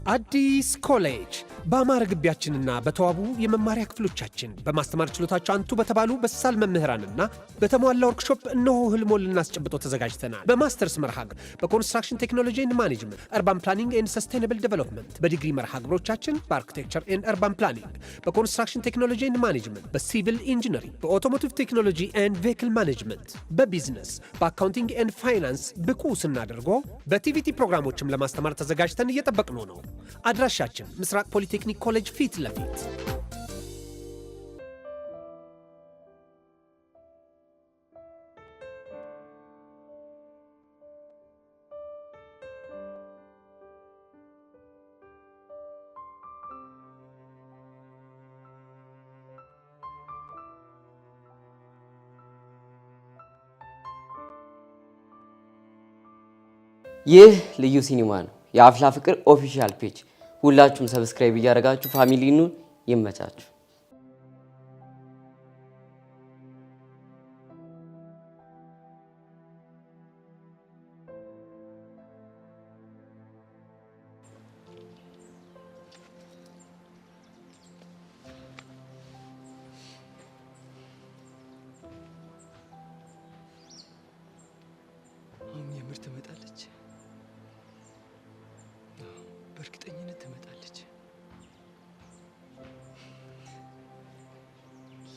አዲስ ኮሌጅ በአማረ ግቢያችንና በተዋቡ የመማሪያ ክፍሎቻችን በማስተማር ችሎታቸው አንቱ በተባሉ በሳል መምህራንና በተሟላ ወርክሾፕ እነሆ ህልሞን ልናስጨብጦ ተዘጋጅተናል። በማስተርስ መርሃ ግብር በኮንስትራክሽን ቴክኖሎጂ ኤንድ ማኔጅመንት፣ አርባን ፕላኒንግ ኤንድ ሰስቴናብል ዴቨሎፕመንት፣ በዲግሪ መርሃ ግብሮቻችን በአርኪቴክቸር ኤንድ አርባን ፕላኒንግ፣ በኮንስትራክሽን ቴክኖሎጂ ኤንድ ማኔጅመንት፣ በሲቪል ኢንጂነሪንግ፣ በኦቶሞቲቭ ቴክኖሎጂ ኤንድ ቬሂክል ማኔጅመንት፣ በቢዝነስ፣ በአካውንቲንግ ኤንድ ፋይናንስ ብቁ ስናደርጎ በቲቪቲ ፕሮግራሞችም ለማስተማር ተዘጋጅተን እየጠበቅነው ነው። አድራሻችን ምስራቅ ፖሊቴክኒክ ኮሌጅ ፊት ለፊት። ይህ ልዩ ሲኒማ ነው። የአፍላ ፍቅር ኦፊሻል ፔጅ ሁላችሁም ሰብስክራይብ እያደረጋችሁ ፋሚሊኑ ይመቻችሁ። የምር ትመጣለች። በእርግጠኝነት ትመጣለች።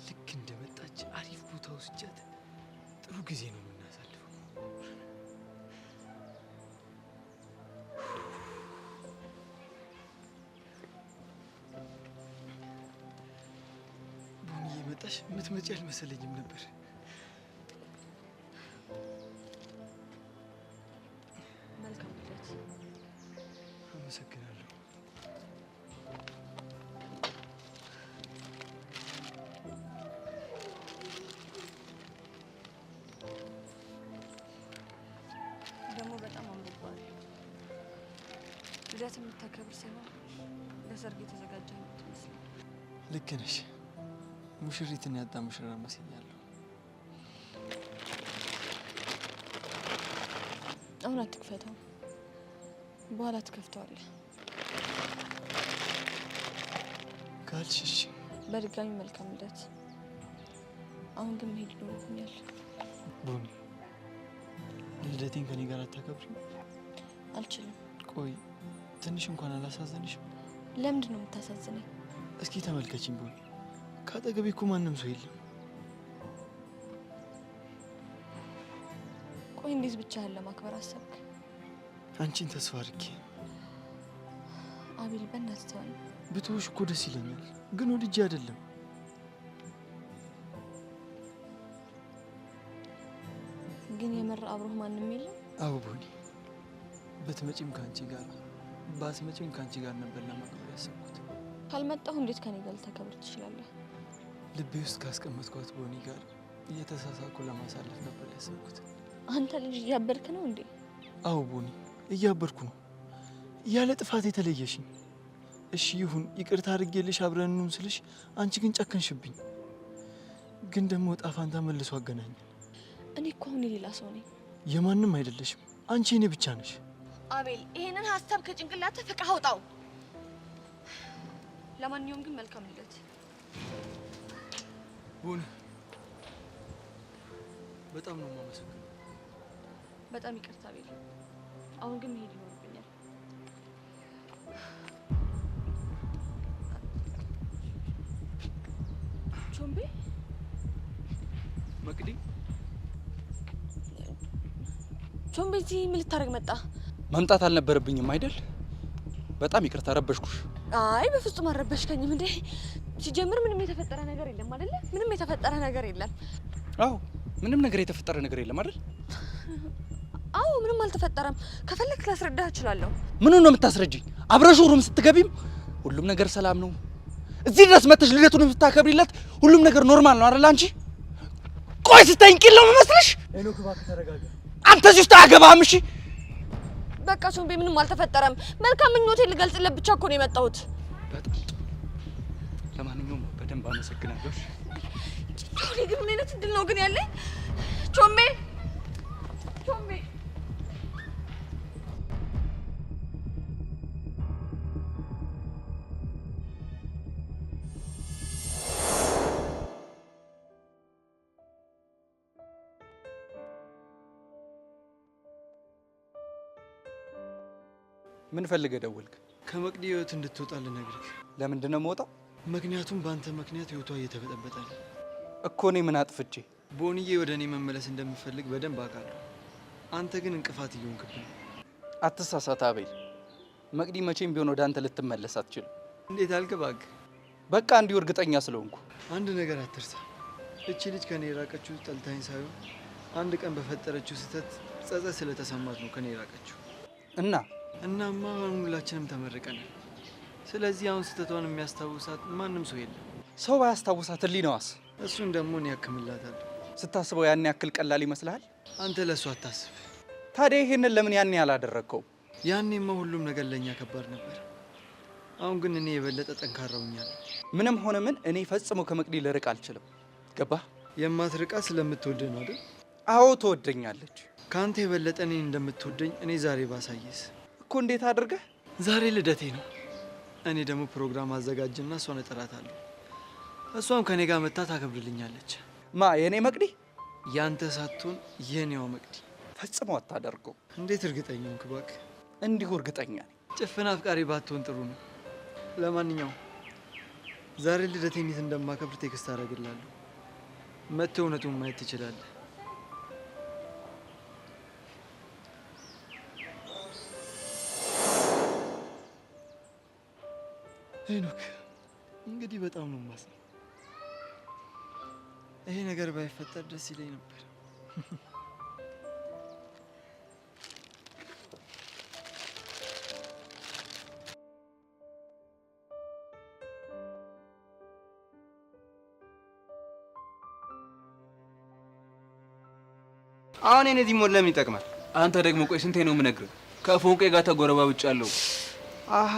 ልክ እንደመጣች አሪፍ ቦታ ወስጃት ጥሩ ጊዜ ነው የምናሳልፈው። ቡኒ እየመጣሽ የምትመጪ አልመሰለኝም ነበር። አመሰግናለሁ። ደግሞ በጣም አምሮባል። ልደት የምታከብር ሳይሆን ለሰርግ የተዘጋጀ ነው ትመስል። ልክ ነሽ። ሙሽሪትን ያጣ ሙሽራ መስያለሁ። አሁን አትክፈተው፣ በኋላ ትከፍተዋለህ። ካልሽሽ በድጋሚ መልካም ልደት። አሁን ግን መሄድ ይኖርብኛል። ቡኒ፣ ልደቴን ከኔ ጋር አታከብሪም? አልችልም። ቆይ ትንሽ እንኳን አላሳዘንሽም? ለምንድን ነው የምታሳዝነኝ? እስኪ ተመልከቺኝ ቡኒ፣ ከአጠገቤ እኮ ማንም ሰው የለም። ቆይ እንዴት ብቻህን ለማክበር አሰብክ? አንቺን ተስፋ አድርጌ። አቤል በእናትህ ተወኝ። ብትውሽ እኮ ደስ ይለኛል፣ ግን ወድጄ አይደለም። ግን የምር አብሮህ ማንም የለም? አዎ ቡኒ፣ ብትመጪም ከአንቺ ጋር ባትመጪም ከአንቺ ጋር ነበር ለማክበር ያሰብኩት። ካልመጣሁ እንዴት ከኔ ጋር ልታከብር ትችላለህ? ልቤ ውስጥ ካስቀመጥኳት ቡኒ ጋር እየተሳሳኩ ለማሳለፍ ነበር ያሰብኩት። አንተ ልጅ እያበድክ ነው እንዴ? አዎ ቡኒ፣ እያበድኩ ነው። ያለ ጥፋት የተለየሽኝ። እሺ ይሁን፣ ይቅርታ አድርጌልሽ አብረን እንሁን ስልሽ አንቺ ግን ጨከንሽብኝ። ግን ደግሞ ዕጣ ፈንታ መልሶ አገናኘን። እኔ እኮ አሁን የሌላ ሰው ነኝ። የማንም አይደለሽም። አንቺ እኔ ብቻ ነሽ። አቤል፣ ይሄንን ሀሳብ ከጭንቅላትህ ፍቃ አውጣው። ለማንኛውም ግን መልካም ልደት ቡኒ። በጣም ነው የማመሰግነው። በጣም ይቅርታ አቤል። አሁን ግን መሄድ ይኖርብኛል። ቾምቤ፣ መቅዲ፣ ቾምቤ፣ እዚህ ምን ልታደርግ መጣ? መምጣት አልነበረብኝም አይደል? በጣም ይቅርታ ረበሽኩሽ። አይ በፍጹም አልረበሽከኝም። እንዴ ሲጀምር ምንም የተፈጠረ ነገር የለም አይደለ? ምንም የተፈጠረ ነገር የለም። አዎ ምንም ነገር የተፈጠረ ነገር የለም አይደል? አዎ ምንም አልተፈጠረም። ከፈለክ ላስረዳህ እችላለሁ። ምኑን ነው የምታስረጅኝ? አብረሽው ሩም ስትገቢም ሁሉም ነገር ሰላም ነው። እዚህ ድረስ መተሽ ልደቱን ስታከብሪለት ሁሉም ነገር ኖርማል ነው አይደል? አንቺ ቆይ ስታይኝ ቂል ነው የምመስልሽ? ሄኖክ እባክህ ተረጋጋ። አንተ እዚህ ውስጥ አያገባህም። እሺ በቃ ቾምቤ፣ ምንም አልተፈጠረም። መልካም ምኞቴን ልገልጽልህ ብቻ እኮ ነው የመጣሁት። በጣም ጥሩ። ለማንኛውም በደንብ አመሰግናለሁ። እኔ ግን ምን አይነት እድል ነው ግን ያለኝ? ቾምቤ ቾምቤ ምን ፈልገህ ደወልክ? ከመቅዲ ህይወት እንድትወጣ ልነግርህ። ለምንድን ነው የምወጣው? ምክንያቱም በአንተ ምክንያት ህይወቷ እየተበጠበጠ ነው እኮ። እኔ ምን አጥፍቼ? ቦንዬ ወደ እኔ መመለስ እንደምፈልግ በደንብ አውቃለሁ። አንተ ግን እንቅፋት እየሆንክብኝ። አትሳሳት አቤል። መቅዲ መቼም ቢሆን ወደ አንተ ልትመለስ አትችልም። እንዴት አልክ እባክህ? በቃ እንዲሁ እርግጠኛ ስለሆንኩ። አንድ ነገር አትርሳ። እቺ ልጅ ከኔ የራቀችው ጠልታኝ ሳይሆን አንድ ቀን በፈጠረችው ስህተት ጸጸት ስለተሰማት ነው ከኔ የራቀችው። እናማ አሁን ሁላችንም ተመርቀናል። ስለዚህ አሁን ስህተቷን የሚያስታውሳት ማንም ሰው የለም። ሰው ባያስታውሳት ህሊናዋስ? እሱን ደግሞ እኔ ያክምላታለሁ። ስታስበው ያን ያክል ቀላል ይመስልሃል? አንተ ለእሱ አታስብ። ታዲያ ይሄንን ለምን ያን ያላደረግከው? ያኔማ ሁሉም ነገር ለእኛ ከባድ ነበር። አሁን ግን እኔ የበለጠ ጠንካራ ሆኛለሁ። ምንም ሆነ ምን እኔ ፈጽሞ ከመቅዲ ልርቅ አልችልም። ገባህ? የማትርቃ ስለምትወደኝ ነው አይደል? አዎ ትወደኛለች። ከአንተ የበለጠ እኔ እንደምትወደኝ እኔ ዛሬ ባሳየስ እኮ። እንዴት አድርገህ? ዛሬ ልደቴ ነው። እኔ ደግሞ ፕሮግራም አዘጋጅና እሷን እጠራታለሁ። እሷም ከኔ ጋር መታ ታከብርልኛለች። ማ የኔ መቅዲ? ያንተ ሳትሆን የኔዋ መቅዲ። ፈጽሞ አታደርገው። እንዴት እርግጠኛ ሆንክ እባክህ? እንዲሁ እርግጠኛ ነኝ። ጭፍን አፍቃሪ ባትሆን ጥሩ ነው። ለማንኛውም ዛሬ ልደቴን እንዴት እንደማከብር ቴክስት አደርግልሃለሁ። መጥተህ እውነቱን ማየት ትችላለህ። ሄኖክ እንግዲህ በጣም ነው የማዝነው። ይሄ ነገር ባይፈጠር ደስ ይለኝ ነበር። አሁን እነዚህ ሞል ለምን ይጠቅማል? አንተ ደግሞ ቆይ ስንቴ ነው የምነግርህ? ከፎንቄ ጋር ተጎረባብጫለሁ። አሃ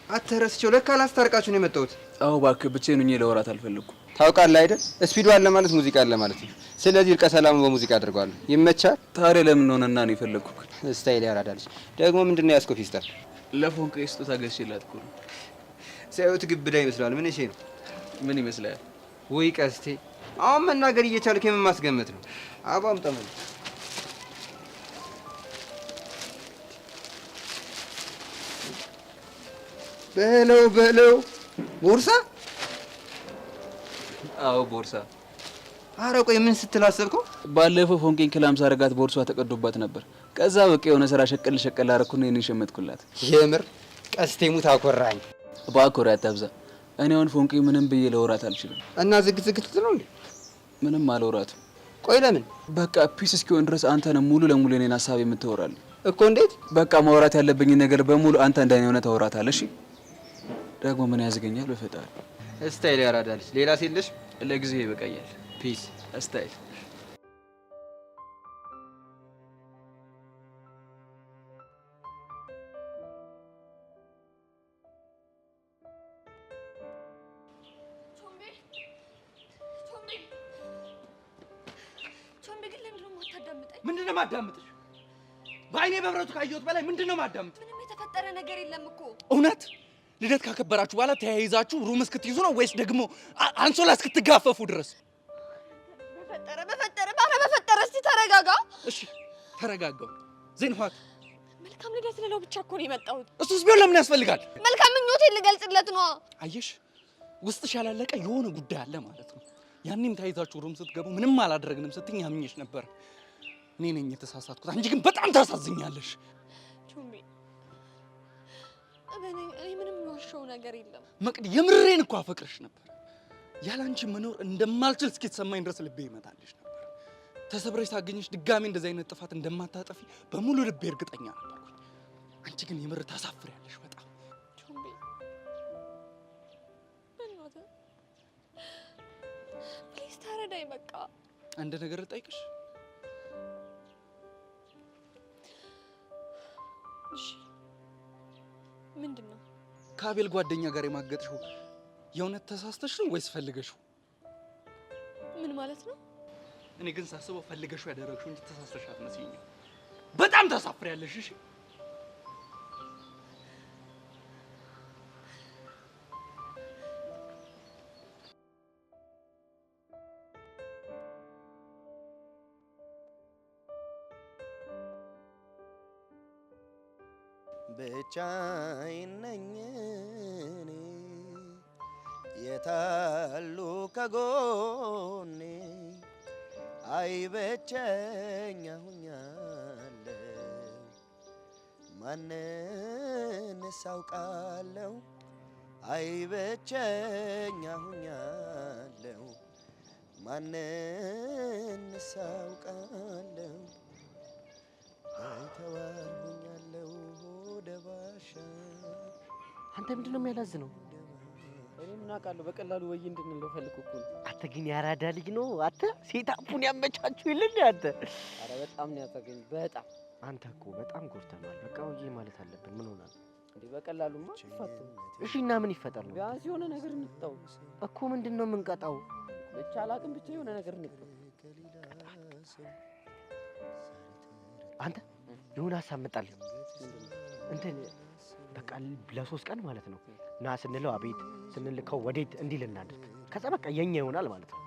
አተረስቸው። ለካ ላስታርቃችሁ ነው የመጣሁት። አዎ እባክህ ብቻዬን ሆኜ ለወራት አልፈልኩም። ታውቃለህ አይደል? ስፒዱ አለ ማለት ሙዚቃ አለ ማለት ነው። ስለዚህ እርቀ ሰላም በሙዚቃ አድርገዋለሁ። ይመቻል። ታዲያ ለምን ሆነና ነው የፈለግኩህ? ስታይል ያራዳልሽ። ደግሞ ምንድነው ያስኮ ፊስታል? ለፎንቄ ስጦታ ገዝቼላት እኮ ነው። ሳይወት ግብዳ ይመስላል። ምን እሺ ነው? ምን ይመስላል? ወይ ቀስቴ፣ አሁን መናገር እየቻልክ የምን ማስገመት ነው? አባም ጠመን በለው ቦርሳ። አዎ ቦርሳ። ኧረ ቆይ ምን ስትል አሰብከው? ባለፈው ፎንቄን ክላም ሳረጋት ቦርሷ ተቀዶባት ነበር። ከዛ በቃ የሆነ ስራ ሸቀል አረኩና እኔን ሸመትኩላት። የምር ቀስቴ ሙት አኮራኝ። ባኮራ አታብዛ። እኔ አሁን ፎንቄ ምንም ብዬ ለወራት አልችልም። እና ዝግት ነው እንዴ? ምንም አልወራትም። ቆይ ለምን? በቃ ፒስ እስኪሆን ድረስ አንተ ነህ ሙሉ ለሙሉ እኔን ሀሳብ የምትወራልኝ እኮ። እንዴት? በቃ ማውራት ያለብኝ ነገር በሙሉ አንተ እንደኔ ሆነ ታወራታለህ። እሺ ደግሞ ምን ያዝገኛል? በፈጣሪ ስታይል ያራዳልሽ። ሌላ ሲልሽ ለጊዜው ይበቃኛል። ፒስ ስታይል። ምንድነው ማዳምጥሽ? በአይኔ በብረቱ ካየሁት በላይ ምንድነው ማዳምጥ? ምንም የተፈጠረ ነገር የለም እኮ። እውነት ልደት ካከበራችሁ በኋላ ተያይዛችሁ ሩም እስክትይዙ ነው ወይስ ደግሞ አንሶላ እስክትጋፈፉ ድረስ? በፈጠረ እስቲ ተረጋጋ። እሺ ተረጋጋው። ዜንኋት መልካም ልደት ልለው ብቻ እኮ ነው የመጣሁት። እሱስ ቢሆን ለምን ያስፈልጋል? መልካም ምኞቴን ልገልጽለት ነው። አየሽ ውስጥሽ ያላለቀ የሆነ ጉዳይ አለ ማለት ነው። ያኔም ተያይዛችሁ ሩም ስትገቡ ምንም አላደረግንም ስትኝ አምኜሽ ነበር። እኔ ነኝ የተሳሳትኩት። አንቺ ግን በጣም ታሳዝኛለሽ። ቹምቢ እኔ ምንም የዋሸው ነገር የለም። መቅዲ የምሬን እኮ አፈቅርሽ ነበር። ያላንቺ መኖር እንደማልችል እስኪተሰማኝ ድረስ ልቤ ይመታልሽ ነበር። ተሰብረሽ ሳገኘሽ ድጋሜ እንደዚህ አይነት ጥፋት እንደማታጠፊ በሙሉ ልቤ እርግጠኛ ነበርኩኝ። አንቺ ግን የምር ታሳፍሪያለሽ በጣም። ቹምቢ በእናትህ ፕሊዝ ተረዳኝ። በቃ አንድ ነገር ልጠይቅሽ። እሺ ምንድን ነው? ከአቤል ጓደኛ ጋር የማገጥሽው የእውነት ተሳስተሽ ነው ወይስ ፈልገሽው? ምን ማለት ነው? እኔ ግን ሳስበው ፈልገሽው ያደረግሽው እንጂ ተሳስተሽ አትመስይኝም። በጣም ታሳፍሪያለሽ። እሺ ብቻዬን ነኝ እኔ የታሉ ከጎኔ አይ ብቸኛ ሁኛለሁ ማንንስ አውቃለሁ አይ ብቸኛ ሁኛለሁ ማንንስ አውቃለሁ አይተዋር ሁኛለሁ ደባሻ አንተ ምንድነው የሚያላዝነው? እኔ ምን አውቃለሁ በቀላሉ ወይ እንድንለው ፈልኩ እኮ አንተ ግን ያራዳ ልጅ ነው አንተ ሴታፑን ያመቻችሁ ይልል አንተ አረ በጣም ነው ያሳገኝ በጣም አንተ እኮ በጣም ጎርተናል በቃ ወይ ማለት አለብን ምን ሆናል እንዴ በቀላሉማ ይፈቱ እሺ እና ምን ይፈጠር ነው ቢያንስ የሆነ ነገር እንጣው እኮ ምንድነው የምንቀጣው ብቻ አላቅም ብቻ የሆነ ነገር እንጣው አንተ የሆነ ሀሳብ መጣልኝ እንትን በቃ ለ3 ቀን ማለት ነው ና ስንለው አቤት ስንልከው ወዴት እንዲል እናድርግ ከዛ በቃ የኛ ይሆናል ማለት ነው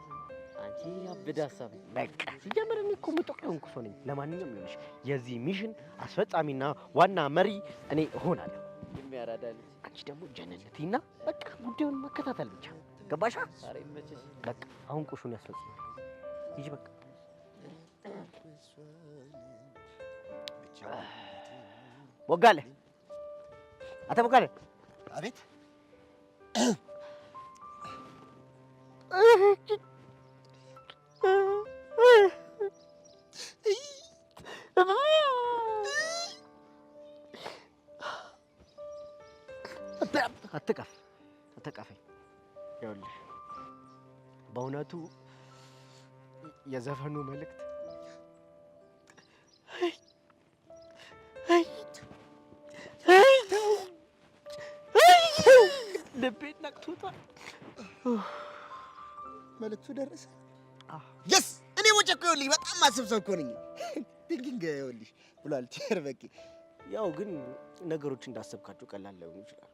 አንቺ ያብድ ሀሳብ በቃ ሲጀምር እኔ እኮ ምጥቅ የሆንኩ ሰው ነኝ ለማንኛውም ይኸውልሽ የዚህ ሚሽን አስፈጻሚና ዋና መሪ እኔ እሆናለሁ የሚያራዳል አንቺ ደግሞ ጀነነቲና በቃ ጉዳዩን መከታተል ብቻ ገባሻ ኧረ ይመችሽ በቃ አሁን ቁሹን ያስፈጽማል ይጂ በቃ ቦጋለ አተ ቦጋለ አቤት አትቀፈኝ ይኸውልህ በእውነቱ የዘፈኑ መልእክት ልቤን ነክቶታል መልእክቱ ደረሰ የስ እኔ ወጨኩ ይኸውልሽ በጣም ማስብ ሰው እኮ ነኝ ቲንኪንግ ይኸውልሽ ብሏል ቸር በቂ ያው ግን ነገሮች እንዳሰብካቸው ቀላል ላይሆኑ ይችላል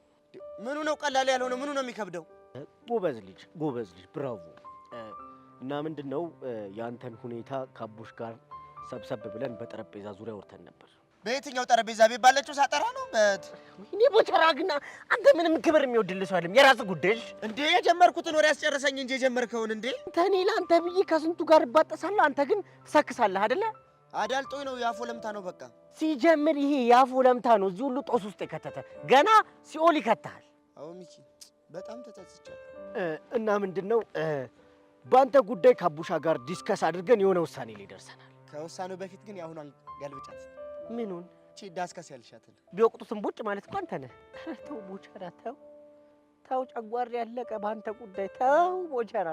ምኑ ነው ቀላል ያልሆነ ምኑ ነው የሚከብደው ጎበዝ ልጅ ብራቮ እና ምንድነው ያንተን ሁኔታ ከአቡሽ ጋር ሰብሰብ ብለን በጠረጴዛ ዙሪያ ወርተን ነበር በየትኛው ጠረጴዛ ቤት ባለችው ሳጠራ ነው እኔ ቦቸራ ግን አንተ ምንም ክብር የሚወድልህ ሰው አይደለም የራስህ ጉዳይ እንዴ የጀመርኩትን ወሬ ያስጨርሰኝ እንጂ የጀመርከውን እንዴ እኔ ለአንተ ብዬ ከስንቱ ጋር እባጠሳለሁ አንተ ግን ትሰክሳለህ አይደለ አዳልጦኝ ነው ያፎ ለምታ ነው በቃ ሲጀምር ይሄ ያፎ ለምታ ነው እዚህ ሁሉ ጦስ ውስጥ የከተተ ገና ሲኦል ይከታል አዎ ሚኪ በጣም ተጸጽቻለሁ እና ምንድነው በአንተ ጉዳይ ከአቡሻ ጋር ዲስከስ አድርገን የሆነ ውሳኔ ላይ ደርሰናል ከውሳኔው በፊት ግን ያሁን ገልብጫት ምኑን እቺ ዳስከስ ያልሻትን ቢወቅቱትን ቦጭ ማለት እኮ አንተ ነህ ተው ቦቸራ ተው ጨጓሬ ያለቀ በአንተ ጉዳይ ተው ቦቸራ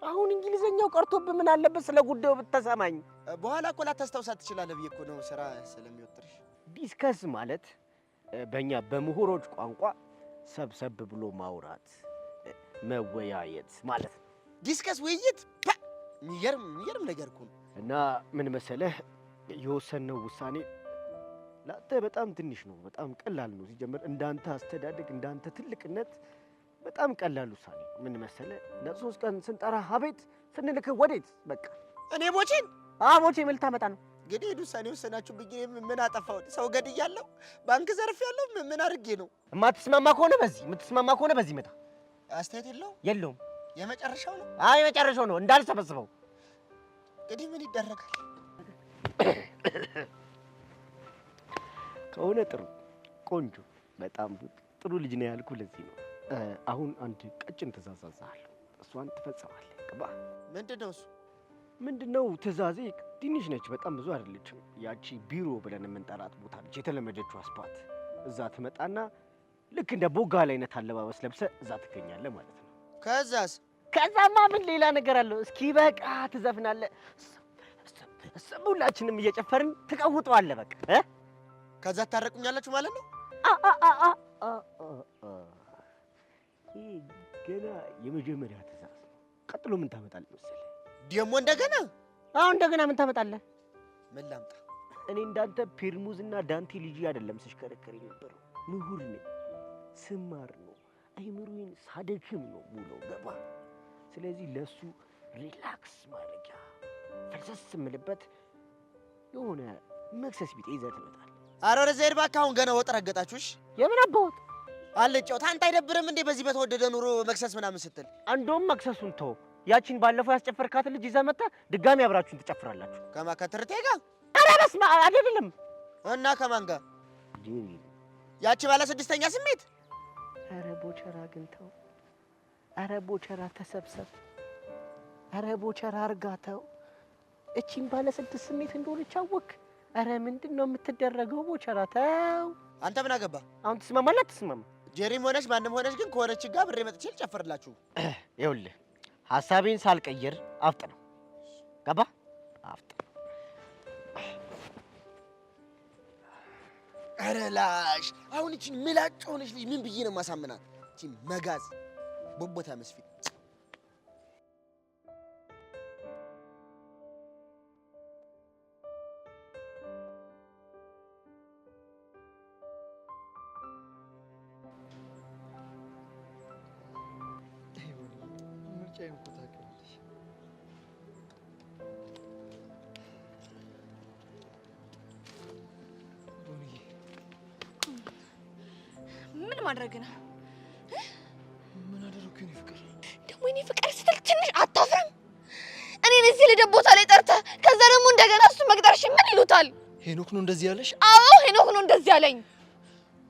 አሁን እንግሊዘኛው ቀርቶብህ ምን አለበት ስለ ጉዳዩ ብትሰማኝ በኋላ እኮ ላታስታውሳት ትችላለህ ብዬ እኮ ነው ስራ ስለሚወጥርሽ ዲስከስ ማለት በእኛ በምሁሮች ቋንቋ ሰብሰብ ብሎ ማውራት መወያየት ማለት ነው ዲስከስ ውይይት የሚገርም ነገር እኮ ነው እና ምን መሰለህ የወሰነው ውሳኔ ለአንተ በጣም ትንሽ ነው በጣም ቀላል ነው ሲጀምር እንዳንተ አስተዳደግ እንዳንተ ትልቅነት በጣም ቀላል ውሳኔ ምን መሰለህ ለ3 ቀን ስንጠራ አቤት ስንልክ ወዴት በቃ እኔ ቦቼን ቦቼ ምን ልታመጣ ነው እንግዲህ ውሳኔ ወሰናችሁ ብዬ ምን አጠፋው ሰው ገድያለሁ ባንክ ዘርፌያለሁ ምን አድርጌ ነው የምትስማማ ከሆነ በዚህ መጣ አስተያየት የለውም የመጨረሻው ነው የመጨረሻው ነው እንዳልሰበስበው እንግዲህ ምን ይደረጋል ከሆነ ጥሩ ቆንጆ በጣም ጥሩ ልጅ ነው ያልኩ ለዚህ ነው አሁን አንድ ቀጭን ትእዛዝ አዛለሁ እሷን ትፈጽማለህ ገባ ምንድነው እሱ ምንድነው ትእዛዜ ትንሽ ነች በጣም ብዙ አይደለችም ያቺ ቢሮ ብለን የምንጠራት ቦታ ነች የተለመደችው አስፓት እዛ ትመጣና ልክ እንደ ቦጋለ አይነት አለባበስ ለብሰህ እዛ ትገኛለህ ማለት ነው ከዛማ ምን ሌላ ነገር አለው እስኪ በቃ ትዘፍናለህ ሁላችንም እየጨፈርን ትቀውጠዋለህ በቃ ከዛ ታረቁኛላችሁ ማለት ነው ይሄ ገና የመጀመሪያ ትእዛዝ ነው ቀጥሎ ምን ታመጣለህ መሰለህ ደግሞ እንደገና ምን ታመጣለህ ምን ላምጣ እኔ እንዳንተ ፔርሙዝና ዳንቴል ልጅ አይደለም ስሽከረከር የነበረው ምሁር ነኝ ስማር ነው አይምሮዬን ሳደክም ነው ሙሉ ገባ ስለዚህ ለሱ ሪላክስ ማድረጊያ ፈልሰስ የምልበት የሆነ መክሰስ ቢጤ ይዘህ ትመጣለህ ኧረ ወደዛ ሄድ እባክህ። አሁን ገና ወጥ ረገጣችሁሽ። የምን አባወጥ አልጫው ታንተ አይደብርም እንዴ በዚህ በተወደደ ኑሮ መክሰስ ምናምን ስትል? እንደውም መክሰሱን ተው። ያቺን ባለፈው ያስጨፈርካት ልጅ ይዘህ መጣ ድጋሚ አብራችሁን ትጨፍራላችሁ። ከማከትርቴ ጋር? ኧረ በስመ አብ አይደለም። እና ከማን ጋር? ያቺ ባለ ስድስተኛ ስሜት? ኧረ ቦቸራ ግን ተው። ኧረ ቦቸራ ተሰብሰብ። ኧረ ቦቸራ አርጋተው። እቺን ባለ ስድስት ስሜት እንደሆነች አወክ? ኧረ ምንድነው የምትደረገው? ቦቸራ ተው። አንተ ምን አገባ? አሁን ትስማማለህ አትስማማ? ጄሪም ሆነች ማንም ሆነች ግን ከሆነች ጋር ብሬ መጥቼ ልጨፍርላችሁ። ይኸውልህ ሐሳቤን ሳልቀይር አፍጥ ነው ገባ? አፍጥ። ኧረ ላሽ አሁን እቺን ምላጭ ሆነች ልጅ ምን ብዬ ነው ማሳምናት? እቺ መጋዝ ቦቦታ መስፊት ምን ማድረግ ነው? ምን አደረኩ? የኔ ፍቅር ደግሞ የኔ ፍቅር ስትል ትንሽ አታፍርም? እኔን እዚህ ልደት ቦታ ላይ ጠርተህ ከዛ ደግሞ እንደገና እሱ መቅጠርሽ ምን ይሉታል? ሄኖክ ነው እንደዚህ ያለሽ? አዎ ሄኖክ ነው እንደዚህ ያለኝ።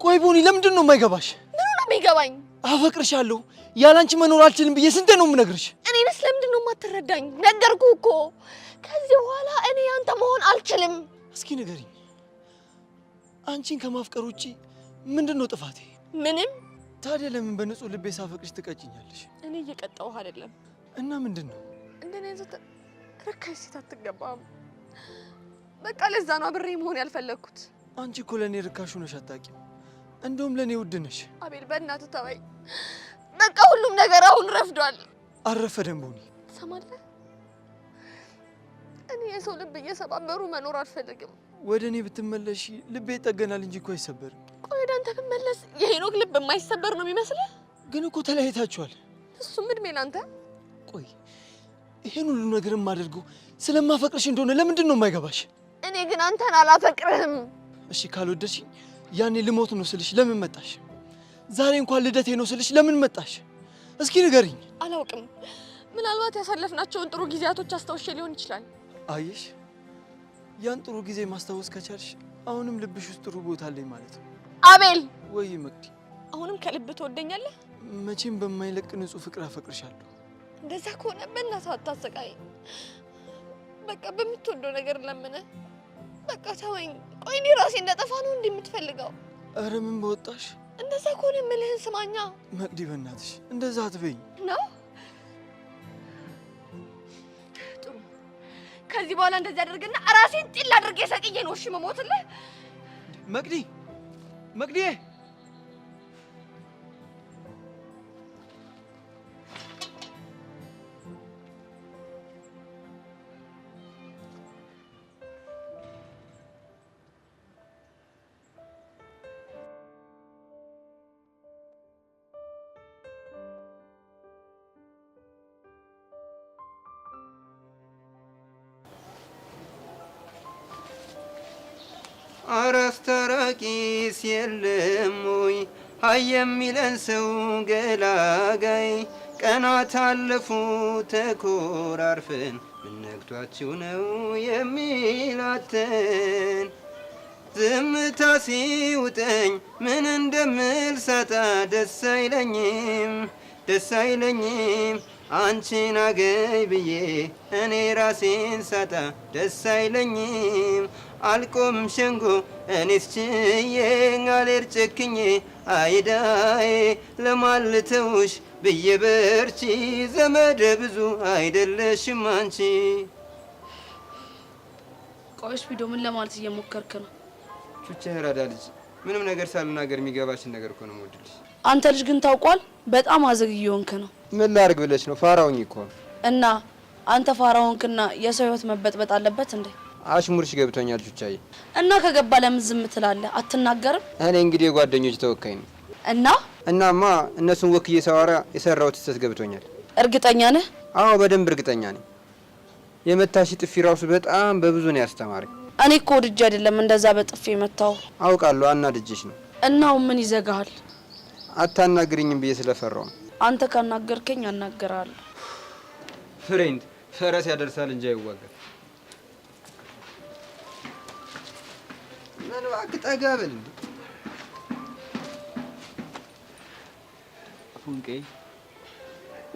ቆይ ቦኒ ለምንድን ነው የማይገባሽ? ምኑ ነው የሚገባኝ? አፈቅርሻለሁ ያላንቺ መኖር አልችልም ብዬ ስንቴ ነው የምነግርሽ? እኔንስ ለምንድን ነው የማትረዳኝ? ነገርኩህ እኮ ከዚህ በኋላ እኔ አንተ መሆን አልችልም። እስኪ ንገሪኝ፣ አንቺን ከማፍቀር ውጪ ምንድን ነው ጥፋቴ? ምንም። ታዲያ ለምን በንጹህ ልቤ ሳፈቅርሽ ትቀጭኛለሽ? እኔ እየቀጣሁህ አይደለም። እና ምንድን ነው? እንደኔ አይነት ርካሽ ሴት አትገባም። በቃ ለዛ ነው አብሬ መሆን ያልፈለግኩት። አንቺ እኮ ለእኔ ርካሽ ሆነሽ አታውቂም። እንደውም ለእኔ ውድ ነሽ። አቤል በእናትህ ተወኝ። በቃ ሁሉም ነገር አሁን ረፍዷል። አልረፈደም ቦኒ። ትሰማለህ? እኔ የሰው ልብ እየሰባበሩ መኖር አልፈልግም። ወደ እኔ ብትመለሺ ልቤ ይጠገናል እንጂ እኮ አይሰበርም። ቆይ ወደ አንተ ብመለስ የሄኖክ ልብ የማይሰበር ነው የሚመስልህ? ግን እኮ ተለያይታችኋል። እሱም እድሜ ላንተ። ቆይ ይሄን ሁሉ ነገር የማደርገው ስለማፈቅርሽ እንደሆነ ለምንድን ነው የማይገባሽ? እኔ ግን አንተን አላፈቅርህም። እሺ ካልወደድሽኝ ያኔ ልሞት ነው ስልሽ ለምን መጣሽ? ዛሬ እንኳን ልደቴ ነው ስልሽ ለምን መጣሽ? እስኪ ንገሪኝ። አላውቅም። ምናልባት ያሳለፍናቸውን ጥሩ ጊዜያቶች አስታውሼ ሊሆን ይችላል። አየሽ፣ ያን ጥሩ ጊዜ ማስታወስ ከቻልሽ አሁንም ልብሽ ውስጥ ጥሩ ቦታ አለኝ ማለት ነው። አቤል። ወይ መቅዲ፣ አሁንም ከልብ ትወደኛለህ? መቼም በማይለቅ ንጹህ ፍቅር አፈቅርሻለሁ። እንደዛ ከሆነ በእናትህ አታሰቃይ። በቃ በምትወደው ነገር ለምነህ በቃ ተወኝ። ቆይ እኔ ራሴ እንደጠፋ ነው እንዴ የምትፈልገው? ኧረ ምን በወጣሽ። እንደዛ ከሆነ የምልህን ስማኛ። መቅዲ በእናትሽ እንደዛ አትበይኝ። ነው ጥሩ። ከዚህ በኋላ እንደዚህ አድርግና ራሴን ጢል አድርጌ ሰቅዬ ነው እሺ መሞትልህ። መቅዲ መቅዲ አራስታራቂስ የለም ወይ ሀይ የሚለን ሰው ገላጋይ ቀናት አለፉ ተኮራርፈን ምን ነግቷችሁ ነው የሚላተን ዝምታ ሲውጠኝ ምን እንደምል ሳጣ ደስ አይለኝም አንቺን አገኝ ብዬ እኔ ራሴን ሳጣ ደስ አይለኝም አልቆም ሸንጎ እኔስ ችዬ አልሄድ ጨክኜ አይዳዬ ለማልተውሽ ብዬ በርቺ ዘመደ ብዙ አይደለሽም አንቺ። ቆይስ ቪዲዮ ምን ለማለት እየሞከርክ ነው? ቹቻ ያራዳ ልጅ ምንም ነገር ሳልናገር የሚገባሽን ነገር እኮ ነው የምወድልሽ። አንተ ልጅ ግን ታውቋል በጣም አዘግ እየሆንክ ነው። ምን ላድርግ ብለሽ ነው? ፋራውኝ እኮ እና አንተ ፋራውንክና የሰው ህይወት መበጥበጥ አለበት እንዴ? አሽሙርሽ ገብቶኛል ቹቻዬ። እና ከገባ ለምን ዝም ትላለህ? አትናገርም? እኔ እንግዲህ የጓደኞች ተወካይ ነኝ። እናማ እነሱን ወክዬ ሳወራ የሰራሁት ስህተት ገብቶኛል። እርግጠኛ ነህ? አዎ በደንብ እርግጠኛ ነኝ። የመታሽ ጥፊ ራሱ በጣም በብዙ ነው ያስተማረኝ። እኔ እኮ ወድጄ አይደለም እንደዛ በጥፊ መታው። አውቃለሁ አናድጄሽ ነው። እናው ምን ይዘጋሃል? አታናግሪኝም ብዬ ስለፈራው ነው። አንተ ካናገርከኝ አናገራለሁ። ፍሬንድ ፈረስ ያደርሳል እንጂ አይዋጋም። ምን እባክህ ጠጋ በል እንዴ። ፎንቄ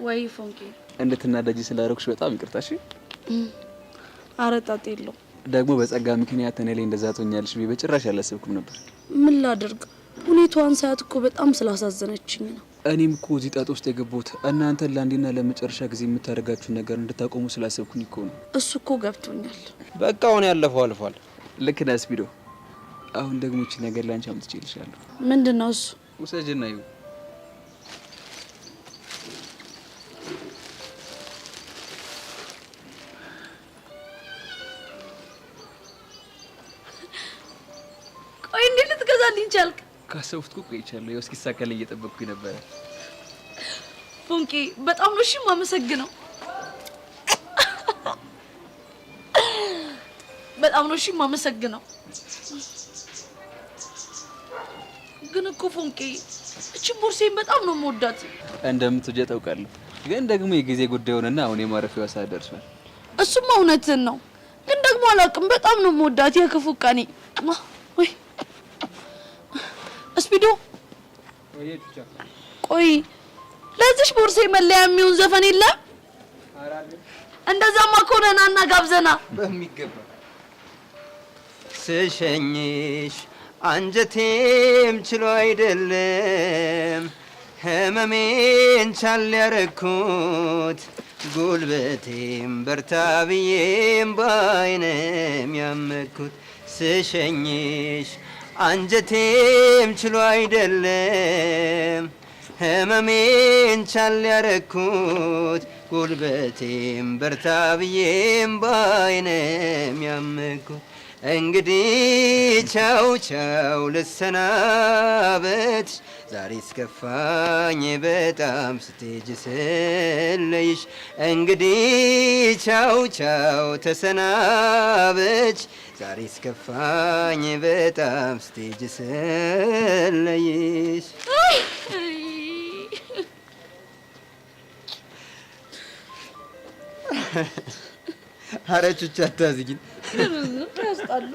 ወይ ፎንቄ እንድትናደጂ ስላደረኩሽ በጣም ይቅርታ። እሺ አረጣጥ የለው። ደግሞ በጸጋ ምክንያት እኔ ላይ እንደዛ ትሆኛለሽ ብዬ በጭራሽ አላሰብኩም ነበር። ምን ላድርግ? ሁኔታዋን ሳያት እኮ በጣም ስላሳዘነችኝ ነው። እኔም እኮ እዚህ ጣጣ ውስጥ የገባሁት እናንተን ለአንዴና ለመጨረሻ ጊዜ የምታደርጋችሁን ነገር እንድታቆሙ ስላሰብኩኝ እኮ ነው። እሱ እኮ ገብቶኛል። በቃ አሁን ያለፈው አልፏል። ልክ ነህ ስፒዶ። አሁን ደግሞ እቺ ነገር ላንቺ አምጥቼልሻለሁ። ምንድነው እሱ? ውሰጂና ይሁ ቆይ እንዴት ልትገዛልኝ ቻልክ? ካሰብኩት እኮ ቆይቻለሁ። ያው እስኪሳካልኝ እየጠበቅኩኝ ነበረ። ፎንቄ በጣም ነው እሺ የማመሰግነው። በጣም ነው እሺ የማመሰግነው። ግን እኮ ፎንቄ እቺ ቦርሴን በጣም ነው የምወዳት። እንደምትወጂ ታውቃለሁ። ግን ደግሞ የጊዜ ጉዳይ ሆነና አሁን የማረፊያው ሰዓት ደርሷል። እሱማ እውነትን ነው። ግን ደግሞ አላውቅም በጣም ነው የምወዳት የክፉ ቀኔ። ወይ ስፒዶ ቆይ ለዚሽ ቦርሴ መለያ የሚሆን ዘፈን የለም? እንደዛማ ከሆነ ናና ጋብዘና። በሚገባ ስሸኝሽ አንጀቴም ችሎ አይደለም ህመሜን ቻል ያረኩት ጉልበቴም በርታ ብዬም ባይንም ያመኩት ስሸኝሽ አንጀቴም ችሎ አይደለም ህመሜን ቻል ያረኩት ጉልበቴም በርታ ብዬም ባይንም ያመኩት እንግዲህ ቻው ቻው ልሰናበት ዛሬ እስከፋኝ በጣም ስትሄጂ ስለይሽ እንግዲህ ቻው ቻው ተሰናበች ዛሬ እስከፋኝ በጣም ስትሄጂ ስለይሽ። ኧረ ቹቻ አታዝጊኝ። ያስጣሉ።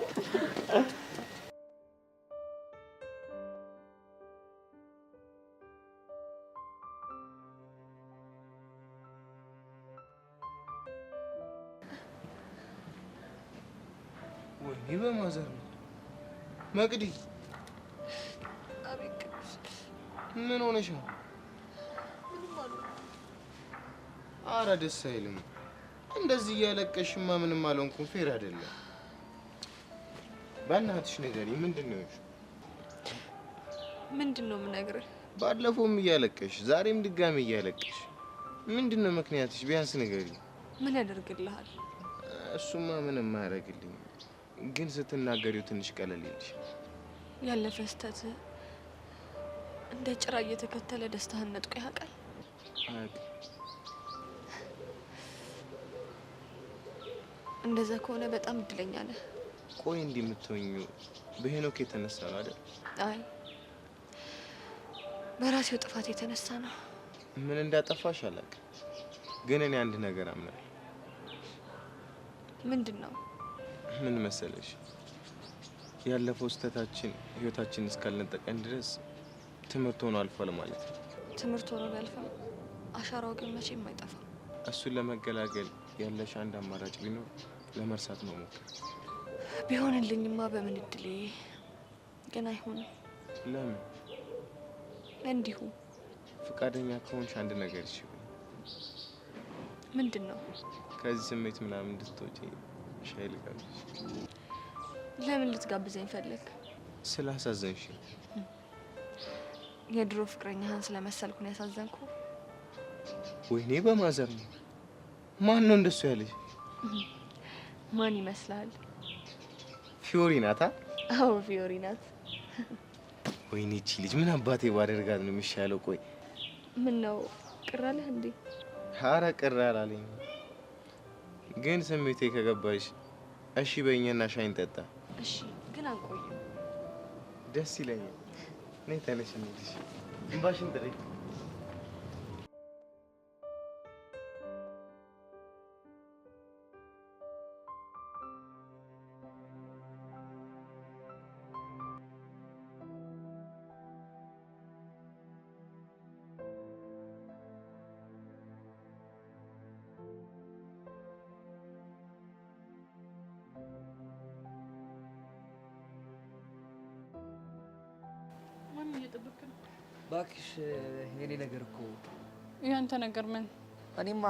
ወይኔ በማዘር ነው። መቅዲ ምን ሆነሽ ነው? ኧረ ደስ አይልም። እንደዚህ እያለቀሽማ ምንም አልሆንኩም። ፌር አይደለም። በእናትሽ ንገሪኝ፣ ምንድን ነው? ምንድን ነው የምነግርህ? ባለፈውም እያለቀሽ ዛሬም ድጋሚ እያለቀሽ ምንድን ነው ምክንያትሽ? ቢያንስ ንገሪኝ። ምን ያደርግልሃል? እሱማ ምንም አያደርግልኝም፣ ግን ስትናገሪው ትንሽ ቀለል ይልሽ። ያለፈ ስህተት እንደ ጭራ እየተከተለ ደስታህን ነጥቆ ያውቃል? እንደዛ ከሆነ በጣም እድለኛ ነህ። ቆይ እንዲህ የምትሆኚው በሄኖክ የተነሳ ነው አይደል? አይ በራሴው ጥፋት የተነሳ ነው። ምን እንዳጠፋሽ አላውቅም፣ ግን እኔ አንድ ነገር አምናለሁ። ምንድን ነው? ምን መሰለሽ፣ ያለፈው ስህተታችን ህይወታችን እስካልነጠቀን ድረስ ትምህርት ሆኖ አልፏል ማለት ነው። ትምህርት ሆኖ ቢያልፍም አሻራው ግን መቼም አይጠፋም። እሱን ለመገላገል ያለሽ አንድ አማራጭ ቢኖር ለመርሳት መሞከር። ቢሆንልኝማ በምን እድሌ፣ ግን አይሆንም። ለምን? እንዲሁ። ፈቃደኛ ከሆንሽ አንድ ነገር እሺ። ምንድን ነው? ከዚህ ስሜት ምናምን እንድትወጪ ሻይ ልጋብዝሽ። ለምን ልትጋብዘኝ ፈለግ? ስላሳዘንሽ። የድሮ ፍቅረኛህን ስለመሰልኩን ያሳዘንኩ? ወይኔ በማዘር ነው። ማን ነው እንደሱ ያለሽ? ማን ይመስላል? ፊዮሪ ናታ? አዎ ፊዮሪ ናት። ወይኔ እቺ ልጅ ምን አባቴ ባደርጋት ነው የሚሻለው? ቆይ ምን ነው ቅር አለህ እንዴ? ኧረ ቅር አላለኝ፣ ግን ስሜቴ ከገባሽ እሺ በእኛና ሻይን ጠጣ። እሺ ግን አንቆይም። ደስ ይለኛል። ነይ ተነሽ እንሂድ። እምባሽን ጥሪ። እባክሽ የኔ ነገር እኮ ያንተ ነገር ምን? እኔማ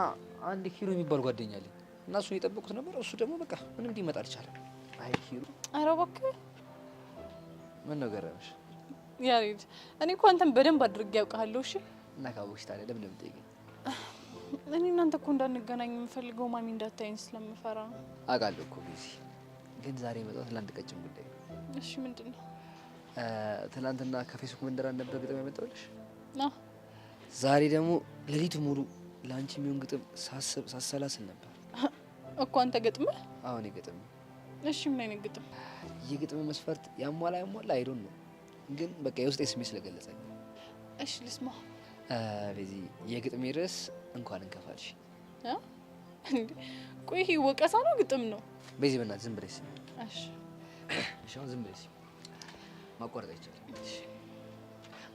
አንድ ሂሩ የሚባል ጓደኛ አለኝ እና እሱን የጠበቁት ነበር። እሱ ደግሞ በቃ ምንም ሊመጣ አልቻለም። አይ ሂሩ። ኧረ እባክህ ምን ነገር ያለሽ? ያሬድ እኔ እኮ አንተን በደንብ አድርጌ ያውቃለሁ። እሺ እና ካወቅሽ ታዲያ ለምን የምትጠይቂኝ? እኔ እናንተ እኮ እንዳንገናኝ የምፈልገው ማሚ እንዳታይኝ ስለምፈራ ነው። አውቃለሁ እኮ ቢዚ፣ ግን ዛሬ የመጣሁት ለአንድ ቀጭን ጉዳይ ነው። እሺ ምንድን ነው? ትናንትና ከፌስቡክ መንደር ነበር ግጥም ያመጣሁልሽ። ዛሬ ደግሞ ሌሊቱ ሙሉ ለአንቺ የሚሆን ግጥም ሳሰላስል ነበር እኮ። አንተ ገጥመህ? አሁን የግጥም። እሺ ምን አይነት ግጥም? የግጥም መስፈርት ያሟላ አይዶን ነው፣ ግን በቃ የውስጤ ስሜት ስለገለጸኝ። እሺ ልስማ። በዚህ የግጥሜ ርዕስ እንኳን እንከፋልሽ። ቆይ ይሄ ወቀሳ ነው ግጥም ነው? በዚህ በእናትሽ ዝም ብለሽ ስሚ። እሺ አሁን ዝም ብለሽ ማቋረጥ አይቻልም።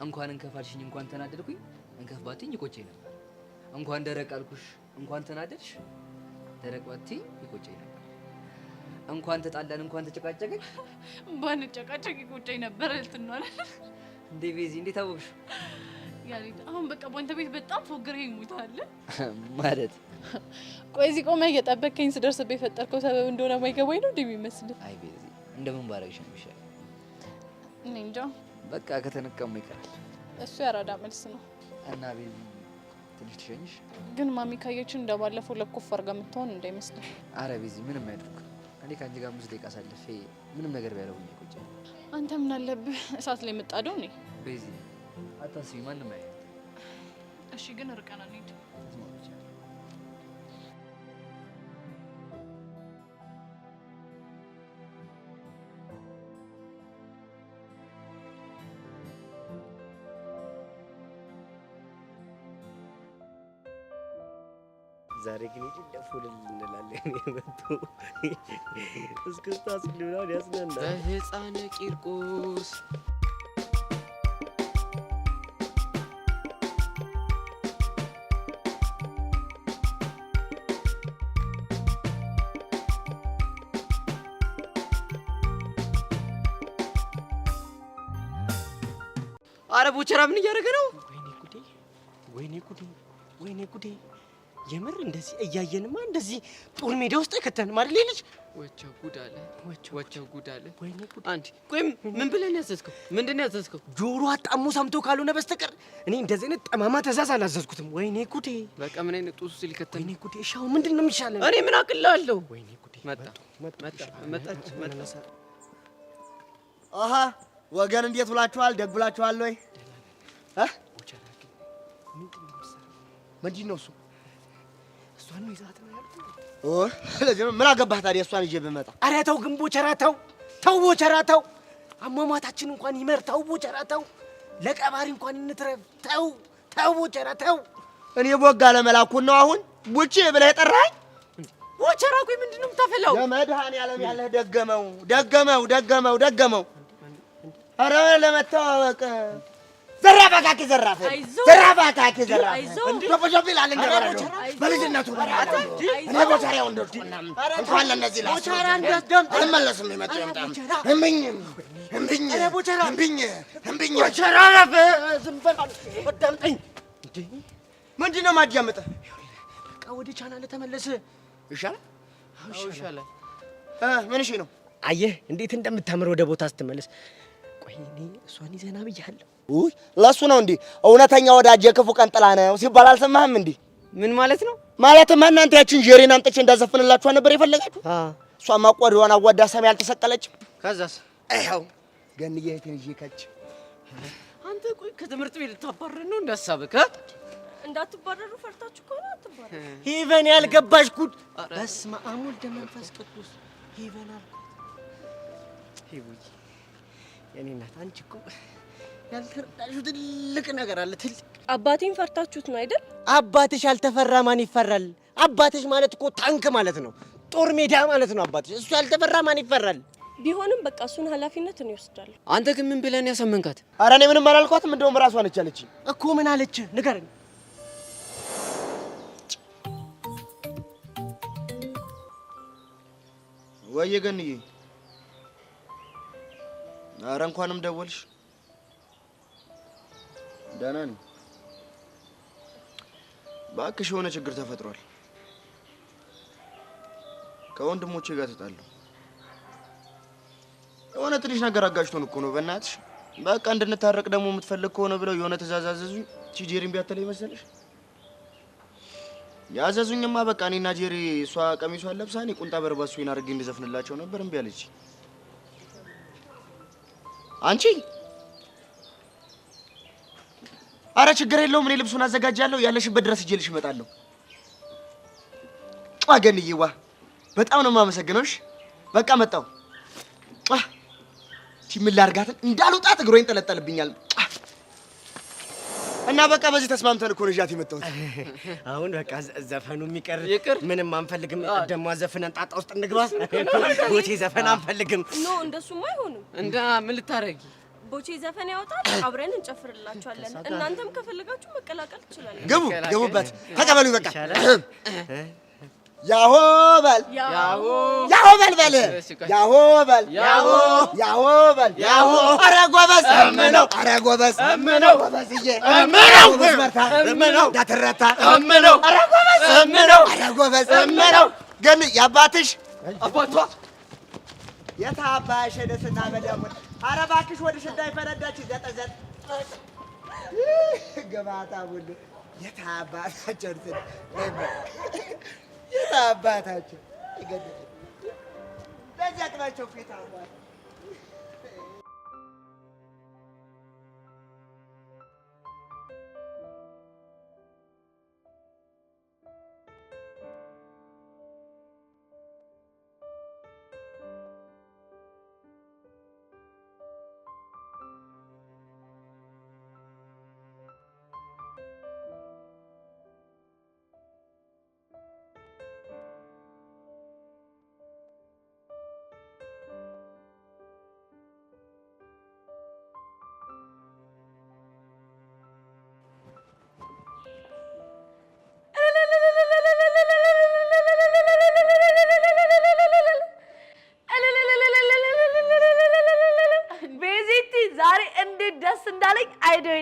እንኳን እንከፋልሽኝ፣ እንኳን ተናደድኩኝ፣ እንከፍ ባትኝ ይቆጨኝ ነበር። እንኳን ደረቅ አልኩሽ፣ እንኳን ተናደድሽ፣ ደረቅ ባትኝ ይቆጨኝ ነበር። እንኳን ተጣላን፣ እንኳን ተጨቃጨቅን፣ ባንጨቃጨቅ ይቆጨኝ ነበር ልትነዋል እንዴ? ቤዚ እንዴት አወቅሽ? ያሬድ አሁን በቃ ባንተ ቤት በጣም ፎግረህ ይሞታል ማለት። ቆይ እዚህ ቆመህ እየጠበቅከኝ ስደርስብህ የፈጠርከው ሰበብ እንደሆነ ማይገባኝ ነው እንደሚመስል። አይ ቤዚ እንደምን ባረግሽ ነው የሚሻለው። እኔ እንጃ በቃ ከተነቀሙ ይቀራል። እሱ ያራዳ መልስ ነው። እና ቤዚ ትንሽ ትሸኝሽ። ግን ማሚ ካየችን እንደባለፈው ለኮፍ አድርጋ የምትሆን እንዳይመስልህ። አረ ቤዚ ምንም አያድርግ። እኔ ከአንቺ ጋር 5 ደቂቃ አሳልፌ ምንም ነገር ቢያደርጉኝ ይቆጫል። አንተ ምን አለብህ እሳት ላይ የምጣደው እኔ። ቤዚ አታስቢ፣ ማንም አያየው። እሺ ግን ርቀና እንሂድ። ዛሬ ግን ይደፉል እንላለን። የመጡ እስክስታ ስለሆነ ያስነና በህፃነ ቂርቆስ አረ ቦቸራ ምን እያደረገ ነው? ወይኔ ጉዴ! ወይኔ ጉዴ! ወይኔ ጉዴ! የምር እንደዚህ እያየንማ እንደዚህ ጦር ሜዳ ውስጥ አይከተንም አይደል? ልጅ ወቸው ጉድ አለ፣ ወቸው ጉድ አለ። ወይኔ ጉዴ! አንቺ ቆይ ምን ብለን ያዘዝከው? ምንድነው ያዘዝከው? ጆሮ አጣሙ ሰምቶ ካልሆነ በስተቀር እኔ እንደዚህ አይነት ጠማማ ትእዛዝ አላዘዝኩትም። ወይኔ ጉዴ! በቃ ምን አይነት ጡስ ውስጥ ሊከተል? ወይኔ ጉዴ! ሻው ምንድነው የሚሻለው? እኔ ምን አቅላለሁ? ወይኔ ጉዴ! መጣች። አሃ ወገን እንዴት ብላችኋል? ደግ ብላችኋል ወይ? ምንድን ነው እሱ? እሷን ነው ይዛት ነው ያልኩት። ስለዚህ ምን አገባህ ታዲያ እሷን ይዤ ብመጣ? ኧረ ተው ግን ቦቸራ ተው ቦቸራ ተው። አሟሟታችን እንኳን ይመር ተው ቦቸራ ተው። ለቀባሪ እንኳን እንትረፍ ተው ቦቸራ ተው። እኔ ቦጋ ለመላኩን ነው አሁን ቡቼ ብለህ ጠራኸኝ? ቦቸራ ቆይ ምንድን ነው የምታፈላው? ለመድኃኒዓለም ያለህ ደገመው። ኧረ ለመተዋወቅ ዘራፍ አካኪ ዘራፍ ሾፍ ይላል እንደ በረዶ በልጅነቱ እኔ ቦቸራው እንደሆነ እንኳን ለእነዚህ አልመለስም። የመጣው ይምጣ። እምቢኝ ቦቸራ ዝም በል አዳምጠኝ። ምንድን ነው የማዳምጥህ? በቃ ወደ ቻናል ተመለስ ይሻላል። ምን እሺ ነው? አየህ እንዴት እንደምታምር ወደ ቦታ ስትመለስ። ቆይ እኔ እሷን ይዘና ብያለሁ። ለሱ ነው እንዴ እውነተኛ ወዳጅ የክፉ ቀን ጥላ ነው ሲባል አልሰማህም እንዴ? ምን ማለት ነው? ማለትማ እናንተ ያችን ጄሪን አምጥቼ እንዳዘፍንላችሁ ነበር የፈለጋችሁ። እሷማ ቆዳዋን አዋዳ ሰማይ አልተሰቀለችም። ከዛስ? ይኸው ገንዬ እህቴን ይዤ ከች። አንተ ቆይ ከትምህርት ቤት ልታባረር ነው እንዳሳበከ? እንዳትባረሩ ፈርታችሁ ከሆነ አትባረሩ። ሂቨን ያልገባሽ ጉድ። በስመ አብ ወወልድ ወመንፈስ ቅዱስ። ሄቨን አልኳት። ሄቡዬ የኔ እናት አንቺ እኮ ያልተረዳሽው ትልቅ ነገር አለ። ትልቅ አባቴን ፈርታችሁት ነው አይደል? አባትሽ ያልተፈራ ማን ይፈራል? አባትሽ ማለት እኮ ታንክ ማለት ነው፣ ጦር ሜዳ ማለት ነው አባትሽ። እሱ ያልተፈራ ማን ይፈራል? ቢሆንም በቃ እሱን ኃላፊነት እኔ እወስዳለሁ። አንተ ግን ምን ብለን ያሳመንካት? ኧረ እኔ ምንም አላልኳትም። እንደውም ራሷ ነች ያለችኝ እኮ። ምን አለች ንገረኝ። ወየ ገንዬ፣ ኧረ እንኳንም ደወልሽ። ደህና ነኝ። እባክሽ የሆነ ችግር ተፈጥሯል። ከወንድሞቼ ጋር ተጣላሁ። የሆነ ትንሽ ነገር አጋጭቶን እኮ ነው። በእናትሽ በቃ እንድንታረቅ ደግሞ የምትፈልግ ከሆነ ብለው የሆነ ትእዛዝ አዘዙኝ። ጄሪን ቢያተለኝ መሰለሽ? ያዘዙኝማ በቃ እኔና ጄሪ እሷ ቀሚሷን ለብሳ እኔ ቁንጣ በርባሶዬን አድርጌ እንድዘፍንላቸው ነበር። እምቢ አለች። አንቺ አረ ችግር የለውም እኔ ልብሱን አዘጋጃለሁ። ያለሽበት ድረስ እጄልሽ እመጣለሁ። ገንዬዋ በጣም ነው የማመሰግነውሽ። በቃ መጣሁ። ምን ላድርጋት እንዳልወጣት እግሮኝ ጠለጠልብኛል። እና በቃ በዚህ ተስማምተን እኮ ነው ይዣት የመጣሁት። አሁን በቃ ዘፈኑ የሚቀር ምንም አንፈልግም። ደሞ ዘፈነን ጣጣ ውስጥ እንግባ። ቦቼ ዘፈን አንፈልግም። ኖ እንደሱማ አይሆንም። እንዳ ምን ልታረጊ? ቦቼ ዘፈን ያወጣል፣ አብረን እንጨፍርላችኋለን። እናንተም ከፈለጋችሁ መቀላቀል ትችላላችሁ። ግቡ፣ ግቡበት፣ ተቀበሉኝ በቃ። ያሆ በል ያሆ በል በል ያሆ በል ያሆ በል ያሆ። ኧረ ጎበዝ እምነው፣ ኧረ ጎበዝ እምነው፣ ጎበዝዬ እምነው፣ በርታ እምነው፣ እንዳትረታ እምነው፣ ኧረ ጎበዝ እምነው፣ ኧረ ጎበዝ እምነው። ግን የአባትሽ አባቷ የታባሽ ደስና በደሙ። ኧረ እባክሽ ወድሽ እንዳይፈነዳች ዘጠዘጥ ገባታ ሁሉ የታባታቸው የታባታቸው ይገድል ለዚህ አቅማቸው ፊት አባት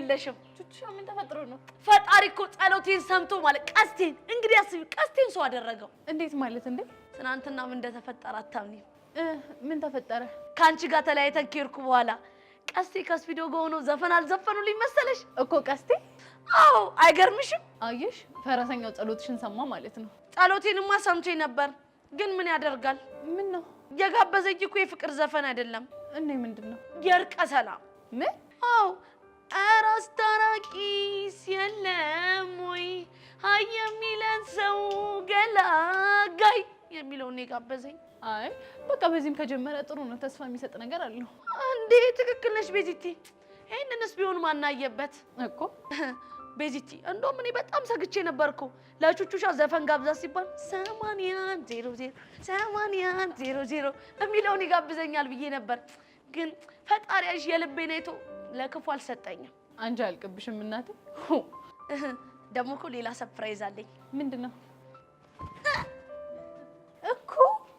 የለሽም። ቹቹ ምን ተፈጥሮ ነው? ፈጣሪ እኮ ጸሎቴን ሰምቶ ማለት ቀስቴን እንግዲህ አስቢ፣ ቀስቴን ሰው አደረገው። እንዴት ማለት እንዴ? ትናንትና ምን እንደተፈጠረ አታምኚም? ምን ተፈጠረ? ካንቺ ጋር ተለያይተን ከሄድኩ በኋላ ቀስቴ ከስፒዶ ጋር ሆኖ ዘፈን አልዘፈኑልኝ መሰለሽ እኮ ቀስቴ። አዎ አይገርምሽም? አየሽ፣ ፈረሰኛው ጸሎትሽን ሰማ ማለት ነው። ጸሎቴንማ ሰምቼ ነበር፣ ግን ምን ያደርጋል። ምን ነው የጋበዘኝ እኮ የፍቅር ዘፈን አይደለም። እኔ ምንድነው? የእርቀ ሰላም። ምን? አዎ ኧረ አስታራቂስ የለም ወይ አይ የሚለን ሰው ገላጋይ የሚለውን የጋበዘኝ። አይ በቃ በዚህም ከጀመረ ጥሩ ነው፣ ተስፋ የሚሰጥ ነገር አለው። እንዴ ትክክል ነሽ ቤዚቲ። ይሄንንስ ቢሆን ማናየበት እኮ ቤዚቲ። እንደውም እኔ በጣም ሰግቼ ነበርኩ ለቹቹሻ ዘፈን ጋብዛ ሲባል 8100 8100 የሚለውን ይጋብዘኛል ብዬ ነበር። ግን ፈጣሪያሽ የልቤን አይቶ ለክፉ አልሰጠኝም። አንቺ አልቅብሽም እናቴ። ደግሞ እኮ ሌላ ሰርፕራይዝ አለኝ። ምንድነው? እኮ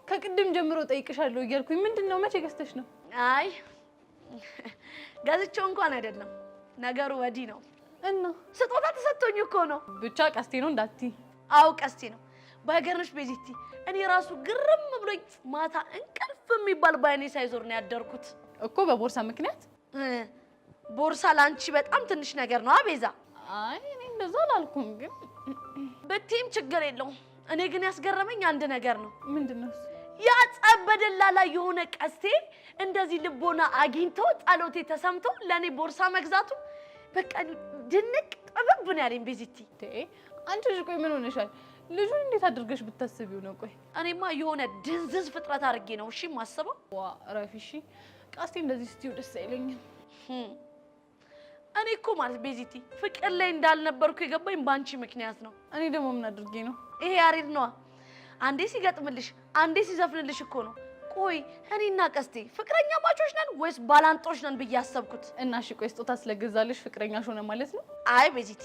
ከቅድም ጀምሮ ጠይቅሻለሁ እያልኩኝ ምንድነው? መቼ ገዝተሽ ነው? አይ ገዝቼው እንኳን አይደለም፣ ነገሩ ወዲህ ነው። እና ስጦታ ተሰጥቶኝ እኮ ነው። ብቻ ቀስቴ ነው እንዳትዪ። አዎ ቀስቴ ነው። ባይገርምሽ ቤዚቲ፣ እኔ ራሱ ግርም ብሎኝ ማታ እንቅልፍ የሚባል ባይኔ ሳይዞር ነው ያደርኩት እኮ። በቦርሳ ምክንያት? ቦርሳ ላንቺ በጣም ትንሽ ነገር ነው አቤዛ። አይ እኔ እንደዛ አላልኩም፣ ግን በቲም ችግር የለውም። እኔ ግን ያስገረመኝ አንድ ነገር ነው። ምንድነው? ያ ጸበደላ ላይ የሆነ ቀስቴ እንደዚህ ልቦና አግኝቶ ጸሎቴ ተሰምቶ ለኔ ቦርሳ መግዛቱ በቃ ድንቅ ጥብብ ነው ያለኝ ቤዚቲ። አንቺ ልጅ ቆይ ምን ሆነሻል? ልጁን እንዴት አድርገሽ ብታስቢው ነው? ቆይ እኔማ የሆነ ድንዝዝ ፍጥረት አድርጌ ነው እሺ ማሰበው። ዋ ረፊ እሺ ቀስቴ እንደዚህ ስትዩ ደስ አይለኝም። እኔ እኮ ማለት ቤዚቲ ፍቅር ላይ እንዳልነበርኩ የገባኝ ባንቺ ምክንያት ነው። እኔ ደግሞ ምን አድርጌ ነው? ይሄ ያሬድ ነዋ። አንዴ ሲገጥምልሽ አንዴ ሲዘፍንልሽ እኮ ነው። ቆይ እኔና ቀስቴ ፍቅረኛ ማቾች ነን ወይስ ባላንጦች ነን ብዬ አሰብኩት። እና እሺ ቆይ ስጦታ ስለገዛልሽ ፍቅረኛሽ ሆነ ማለት ነው? አይ ቤዚቲ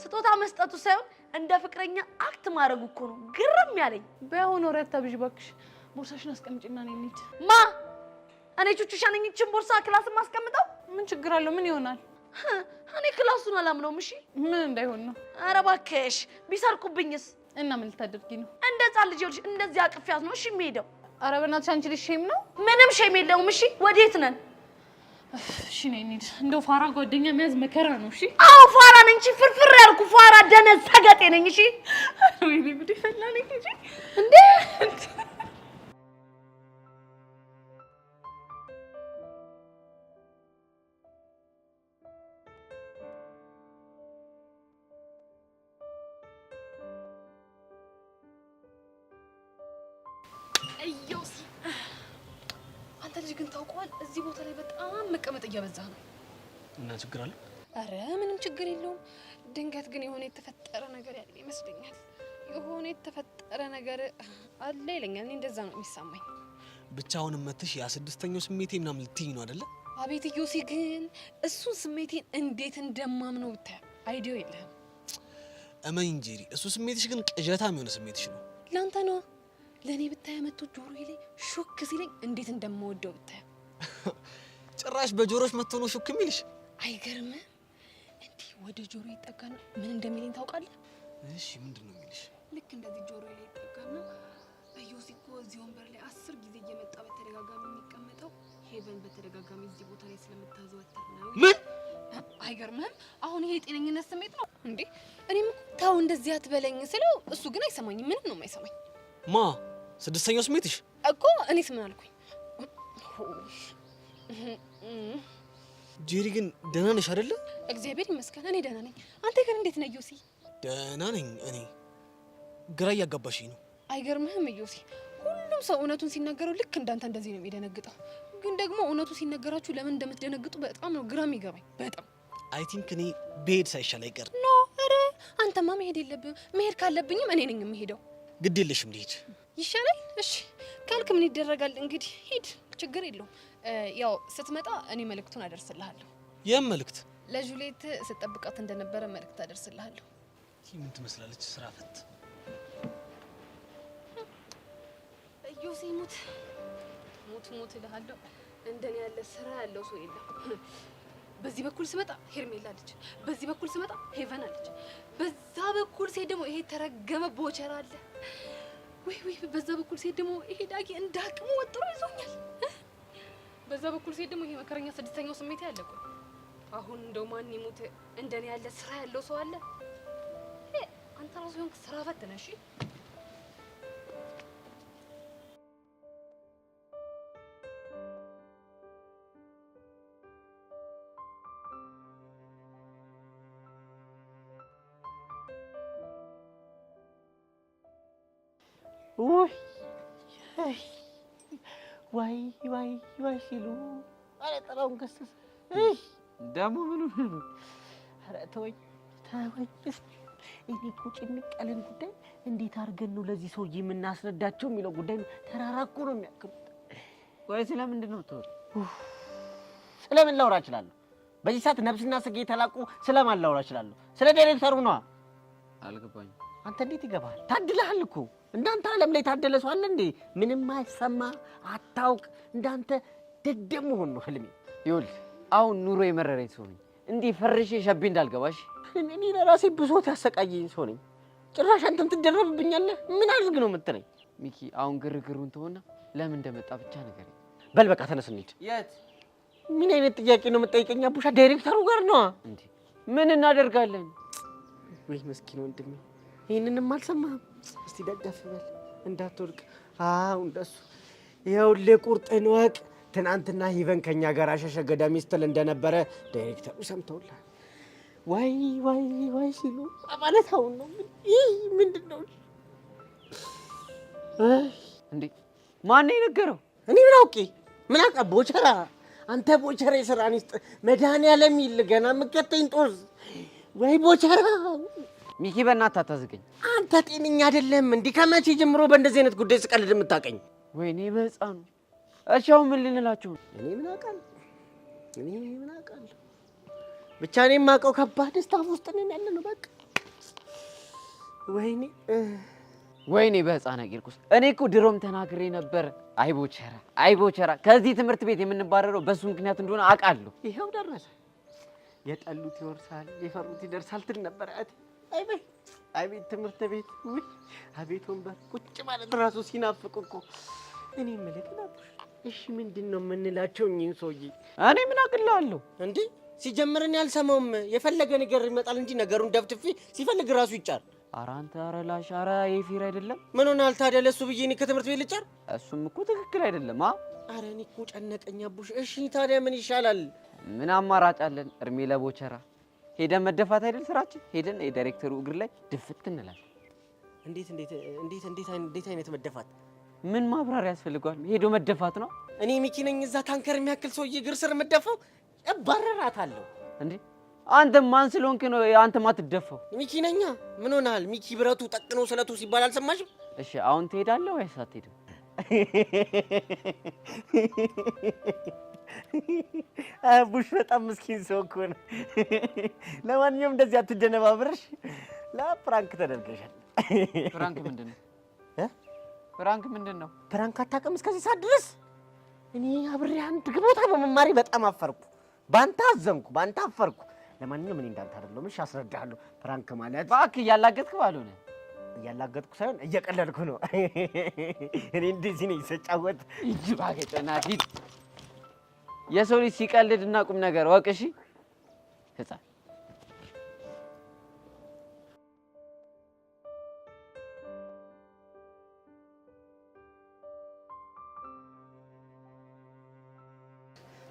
ስጦታ መስጠቱ ሳይሆን እንደ ፍቅረኛ አክት ማድረጉ እኮ ነው ግርም ያለኝ። በአሁኑ ወራት ታብዥ ባክሽ። ቦርሳሽን አስቀምጪና ነኝ እንሂድ። ማ እኔ ቹቹሻ ነኝ እቺን ቦርሳ ክላስ ማስቀምጠው? ምን ችግር አለው? ምን ይሆናል? እኔ ክላሱን አላምነውም። እሺ ምን እንዳይሆን ነው? ኧረ እባክሽ ቢሰርቁብኝስ? እና ምን ልታደርጊ ነው? እንደ ሕፃን ልጅ ይኸውልሽ እንደዚህ አቅፊያት ነው እሺ የምሄደው። ኧረ በእናትሽ አንቺ ልጅ ሼም ነው። ምንም ሼም የለውም። እሺ ወዴት ነን? እሺ ነይ እንሂድ። እንደው ፋራ ጓደኛ መያዝ መከራ ነው። እሺ አዎ ፋራ ነኝ። እሺ ፍርፍር ያልኩ ፋራ ደነዝ ሰገጤ ነኝ። እሺ ወይኔ ጉዴ ፈላ ነኝ እንጂ እንዴ እዮሲ አንተ ልጅ ግን ታውቀዋል፣ እዚህ ቦታ ላይ በጣም መቀመጥ እያበዛ ነው። እና ችግር አለ? አረ ምንም ችግር የለውም። ድንገት ግን የሆነ የተፈጠረ ነገር ያለ ይመስለኛል። የሆነ የተፈጠረ ነገር አለ ይለኛል። እኔ እንደዛ ነው የሚሰማኝ። ብቻውንም መተሽ ያ ስድስተኛው ስሜቴ ምናምን ልትይኝ ነው አይደለ? አቤት እዮሲ ግን እሱን ስሜቴን እንዴት እንደማምነው ብታይ አይዲያው የለህም። እመኝ እንጂ እሱ ስሜትሽ ግን ቅዠታም የሆነ ስሜትሽ ነው። ላንተ ነው ለኔ ብታይ መጥቶ ጆሮዬ ላይ ሹክ ሲለኝ እንዴት እንደምወደው ብታይ። ጭራሽ በጆሮሽ መጥቶ ነው ሹክ የሚልሽ? አይገርምም? እንዲህ ወደ ጆሮ ይጠጋና ምን እንደሚለኝ ታውቃለህ? እሺ ምንድን ነው የሚልሽ? ልክ እንደዚህ ጆሮ ላይ ይጠጋና እዮሲ እኮ እዚህ ወንበር ላይ 10 ጊዜ እየመጣ በተደጋጋሚ የሚቀመጠው ሄቨን በተደጋጋሚ እዚህ ቦታ ላይ ስለምታዘወትር ነው። ምን? አይገርምህም? አሁን ይሄ የጤነኝነት ስሜት ነው እንዴ? እኔም ታው እንደዚህ አትበለኝ ስለው እሱ ግን አይሰማኝም። ምንም ነው የማይሰማኝ። ማ ስድስተኛው ስሜትሽ እኮ እኔስ ምን አልኩኝ? ጄሪ ግን ደህና ነሽ አይደለ? እግዚአብሔር ይመስገን እኔ ደህና ነኝ። አንተ ግን እንዴት ነህ ዮሲ? ደህና ነኝ። እኔ ግራ እያጋባሽኝ ነው። አይገርምህም ዮሲ? ሁሉም ሰው እውነቱን ሲናገረው ልክ እንዳንተ እንደዚህ ነው የሚደነግጠው። ግን ደግሞ እውነቱ ሲነገራችሁ ለምን እንደምትደነግጡ በጣም ነው ግራ የሚገባኝ። በጣም አይ ቲንክ እኔ ብሄድ ሳይሻል አይቀር ኖ። ኧረ አንተማ መሄድ የለብህም። መሄድ ካለብኝም እኔ ነኝ የምሄደው። ግድ የለሽም ልሂድ ይሻላል። እሺ ካልክ ምን ይደረጋል እንግዲህ ሂድ፣ ችግር የለውም። ያው ስትመጣ እኔ መልእክቱን አደርስልሃለሁ። የም መልእክት? ለጁሊየት ስጠብቃት እንደነበረ መልእክት አደርስልሃለሁ። ምን ትመስላለች? ስራ ፈት እዮሲ ሙት ሙት ሙት እልሃለሁ። እንደኔ ያለ ስራ ያለው ሰው የለም። በዚህ በኩል ስመጣ ሄርሜላ አለች፣ በዚህ በኩል ስመጣ ሄቨን አለች፣ በዛ በኩል ሲሄድ ደግሞ ይሄ ተረገመ ቦቸራ አለ። ወይ በዛ በኩል ሲሄድ ደግሞ ይሄ ዳጊ እንዳቅሙ ወጥሮ ይዞኛል። በዛ በኩል ሲሄድ ደግሞ ይሄ መከረኛ ስድስተኛው ስሜት ያለ። ቆይ አሁን እንደው ማን ይሙት እንደኔ ያለ ስራ ያለው ሰው አለ? አንተ ራሱ ሆንክ ስራ ፈት ነህ። እሺ ዋይ ሲሉ አረ ጥላውን ገሰሰ ደግሞ ምን ነው? አረ ተወኝ። እኔ እኮ ጭንቅ ያለን ጉዳይ እንዴት አድርገን ነው ለዚህ ሰውዬ የምናስረዳቸው የሚለው ጉዳይ ነው። ተራራቆ ነው የሚያክሉት። ቆይ ስለምንድን ነው ተወው? ስለምን ላውራ እችላለሁ? በዚህ ሰዓት ነፍስና ስጋ የተላቁ ስለማን ላውራ እችላለሁ? ስለ ዳይሬክተሩ ነው። አልገባኝ። አንተ እንዴት ይገባል? ታድለሃል እኮ። እንዳንተ ዓለም ላይ ታደለ ሰው አለ እንዴ? ምንም አይሰማ አታውቅ። እንዳንተ ደደብ መሆን ነው ህልሜ። ይኸውልህ አሁን ኑሮ የመረረኝ ሰው ነኝ። እንዲህ ፈርሼ ሸቤ እንዳልገባሽ። እኔ ለራሴ ብሶት ያሰቃየኝ ሰው ነኝ። ጭራሽ አንተም ትደረብብኛለህ። ምን አድርግ ነው የምትለኝ? ሚኪ አሁን ግርግሩን ተወና ለምን እንደመጣ ብቻ ነገር። በል በቃ ተነስ እንሂድ። የት? ምን አይነት ጥያቄ ነው የምጠይቀኝ? አቡሻ ዳይሬክተሩ ጋር ነው እንዴ? ምን እናደርጋለን? ወይ መስኪን ወንድሜ ይሄንንም አልሰማህም? እስቲ ደገፍ በል እንዳትወድቅ። አው እንደሱ ይኸውልህ ቁርጥን ወቅ። ትናንትና ሂቨን ከኛ ጋር አሸሸ ገዳሚ ስትል እንደነበረ ዳይሬክተሩ ሰምተውልሃል። ዋይ ሲሉ ማለት አሁን ነው። ይህ ምንድን ነው? እንዴ ማን የነገረው? እኔ ምን አውቄ? ምን አውቃ? ቦቸራ አንተ ቦቸራ የሰራን ይስጥ መድኃኒዓለም ይል ገና የምትቀጠኝ ጦዝ ወይ ቦቸራ። ሚኪ በእናትህ አታዝገኝ። አንተ ጤነኛ አይደለም። እንዲህ ከመቼ ጀምሮ በእንደዚህ አይነት ጉዳይ ስቀልድ የምታውቀኝ? ወይኔ በህፃኑ። እሺ አሁን ምን ልንላቸው? እኔ ምን አውቃለሁ? ብቻ እኔ የማውቀው ከባድ ስታፍ ውስጥ ነን ያለነው። በቃ ወይኔ በህፃና ቂርቆስ። እኔ እኮ ድሮም ተናግሬ ነበር። አይ ቦቸራ ከዚህ ትምህርት ቤት የምንባረረው በሱ ምክንያት እንደሆነ አውቃለሁ። ይሄው ደረሰ። የጠሉት ይወርሳል፣ የፈሩት ይደርሳል ትል ነበር። አቤት ትምህርት ቤት፣ አቤት ወንበር ቁጭ ማለት ራሱ ሲናፍቅ እኮ። እኔ የምልህ እሺ ምንድን ነው የምንላቸው እኚህን ሰውዬ? እኔ ምን አቅልላለሁ እንዴ? ሲጀምርን ያልሰማውም የፈለገ ነገር ይመጣል እንጂ ነገሩን ደፍትፌ ሲፈልግ ራሱ ይጫር። ኧረ አንተ ኧረ ላሽ ኧረ የፊር አይደለም። ምን ሆናል ታዲያ? ለሱ ብዬ እኔ ከትምህርት ቤት ልጫር? እሱም እኮ ትክክል አይደለም። ኧረ እኔ እኮ ጨነቀኝ አቡሽ። እሺ ታዲያ ምን ይሻላል? ምን አማራጭ አለን? እርሜ ለቦቸራ ሄደን መደፋት አይደል ስራችን? ሄደን የዳይሬክተሩ እግር ላይ ድፍት እንላለን። እንዴት አይነት መደፋት? ምን ማብራሪያ ያስፈልገዋል? ሄዶ መደፋት ነው። እኔ ሚኪ ነኝ እዛ ታንከር የሚያክል ሰውዬ እግር ስር የምደፋው? እባረራታለሁ። እንዴ አንተ ማን ስለሆንክ ነው አንተ ማትደፋው? ሚኪ ነኛ። ምን ሆናል? ሚኪ ብረቱ ጠቅኖ ስለቱ ሲባል አልሰማሽም? እሺ አሁን ትሄዳለህ ወይስ አትሄድም? አቡሽ በጣም ምስኪን ሰው እኮ ነው። ለማንኛውም እንደዚህ አትደነባብረሽ። ለፕራንክ ተደርገሻል። ፍራንክ ምንድን ነው? ፍራንክ ምንድን ነው? ፕራንክ አታውቅም እስከዚህ ሰዓት ድረስ? እኔ አብሬ አንድ ቦታ በመማሪ በጣም አፈርኩ። ባንተ አዘንኩ፣ ባንተ አፈርኩ። ለማንኛውም እኔ እንዳንተ አይደለሁም። እሺ አስረዳሃለሁ። ፕራንክ ማለት እባክህ እያላገጥክ ባልሆነ እያላገጥኩ ሳይሆን እየቀለድኩ ነው። እኔ እንደዚህ ነኝ ስጫወት። እጅ ባገጨና ፊት የሰው ልጅ ሲቀልድና ቁም ነገር ወቅ። እሺ ህፃን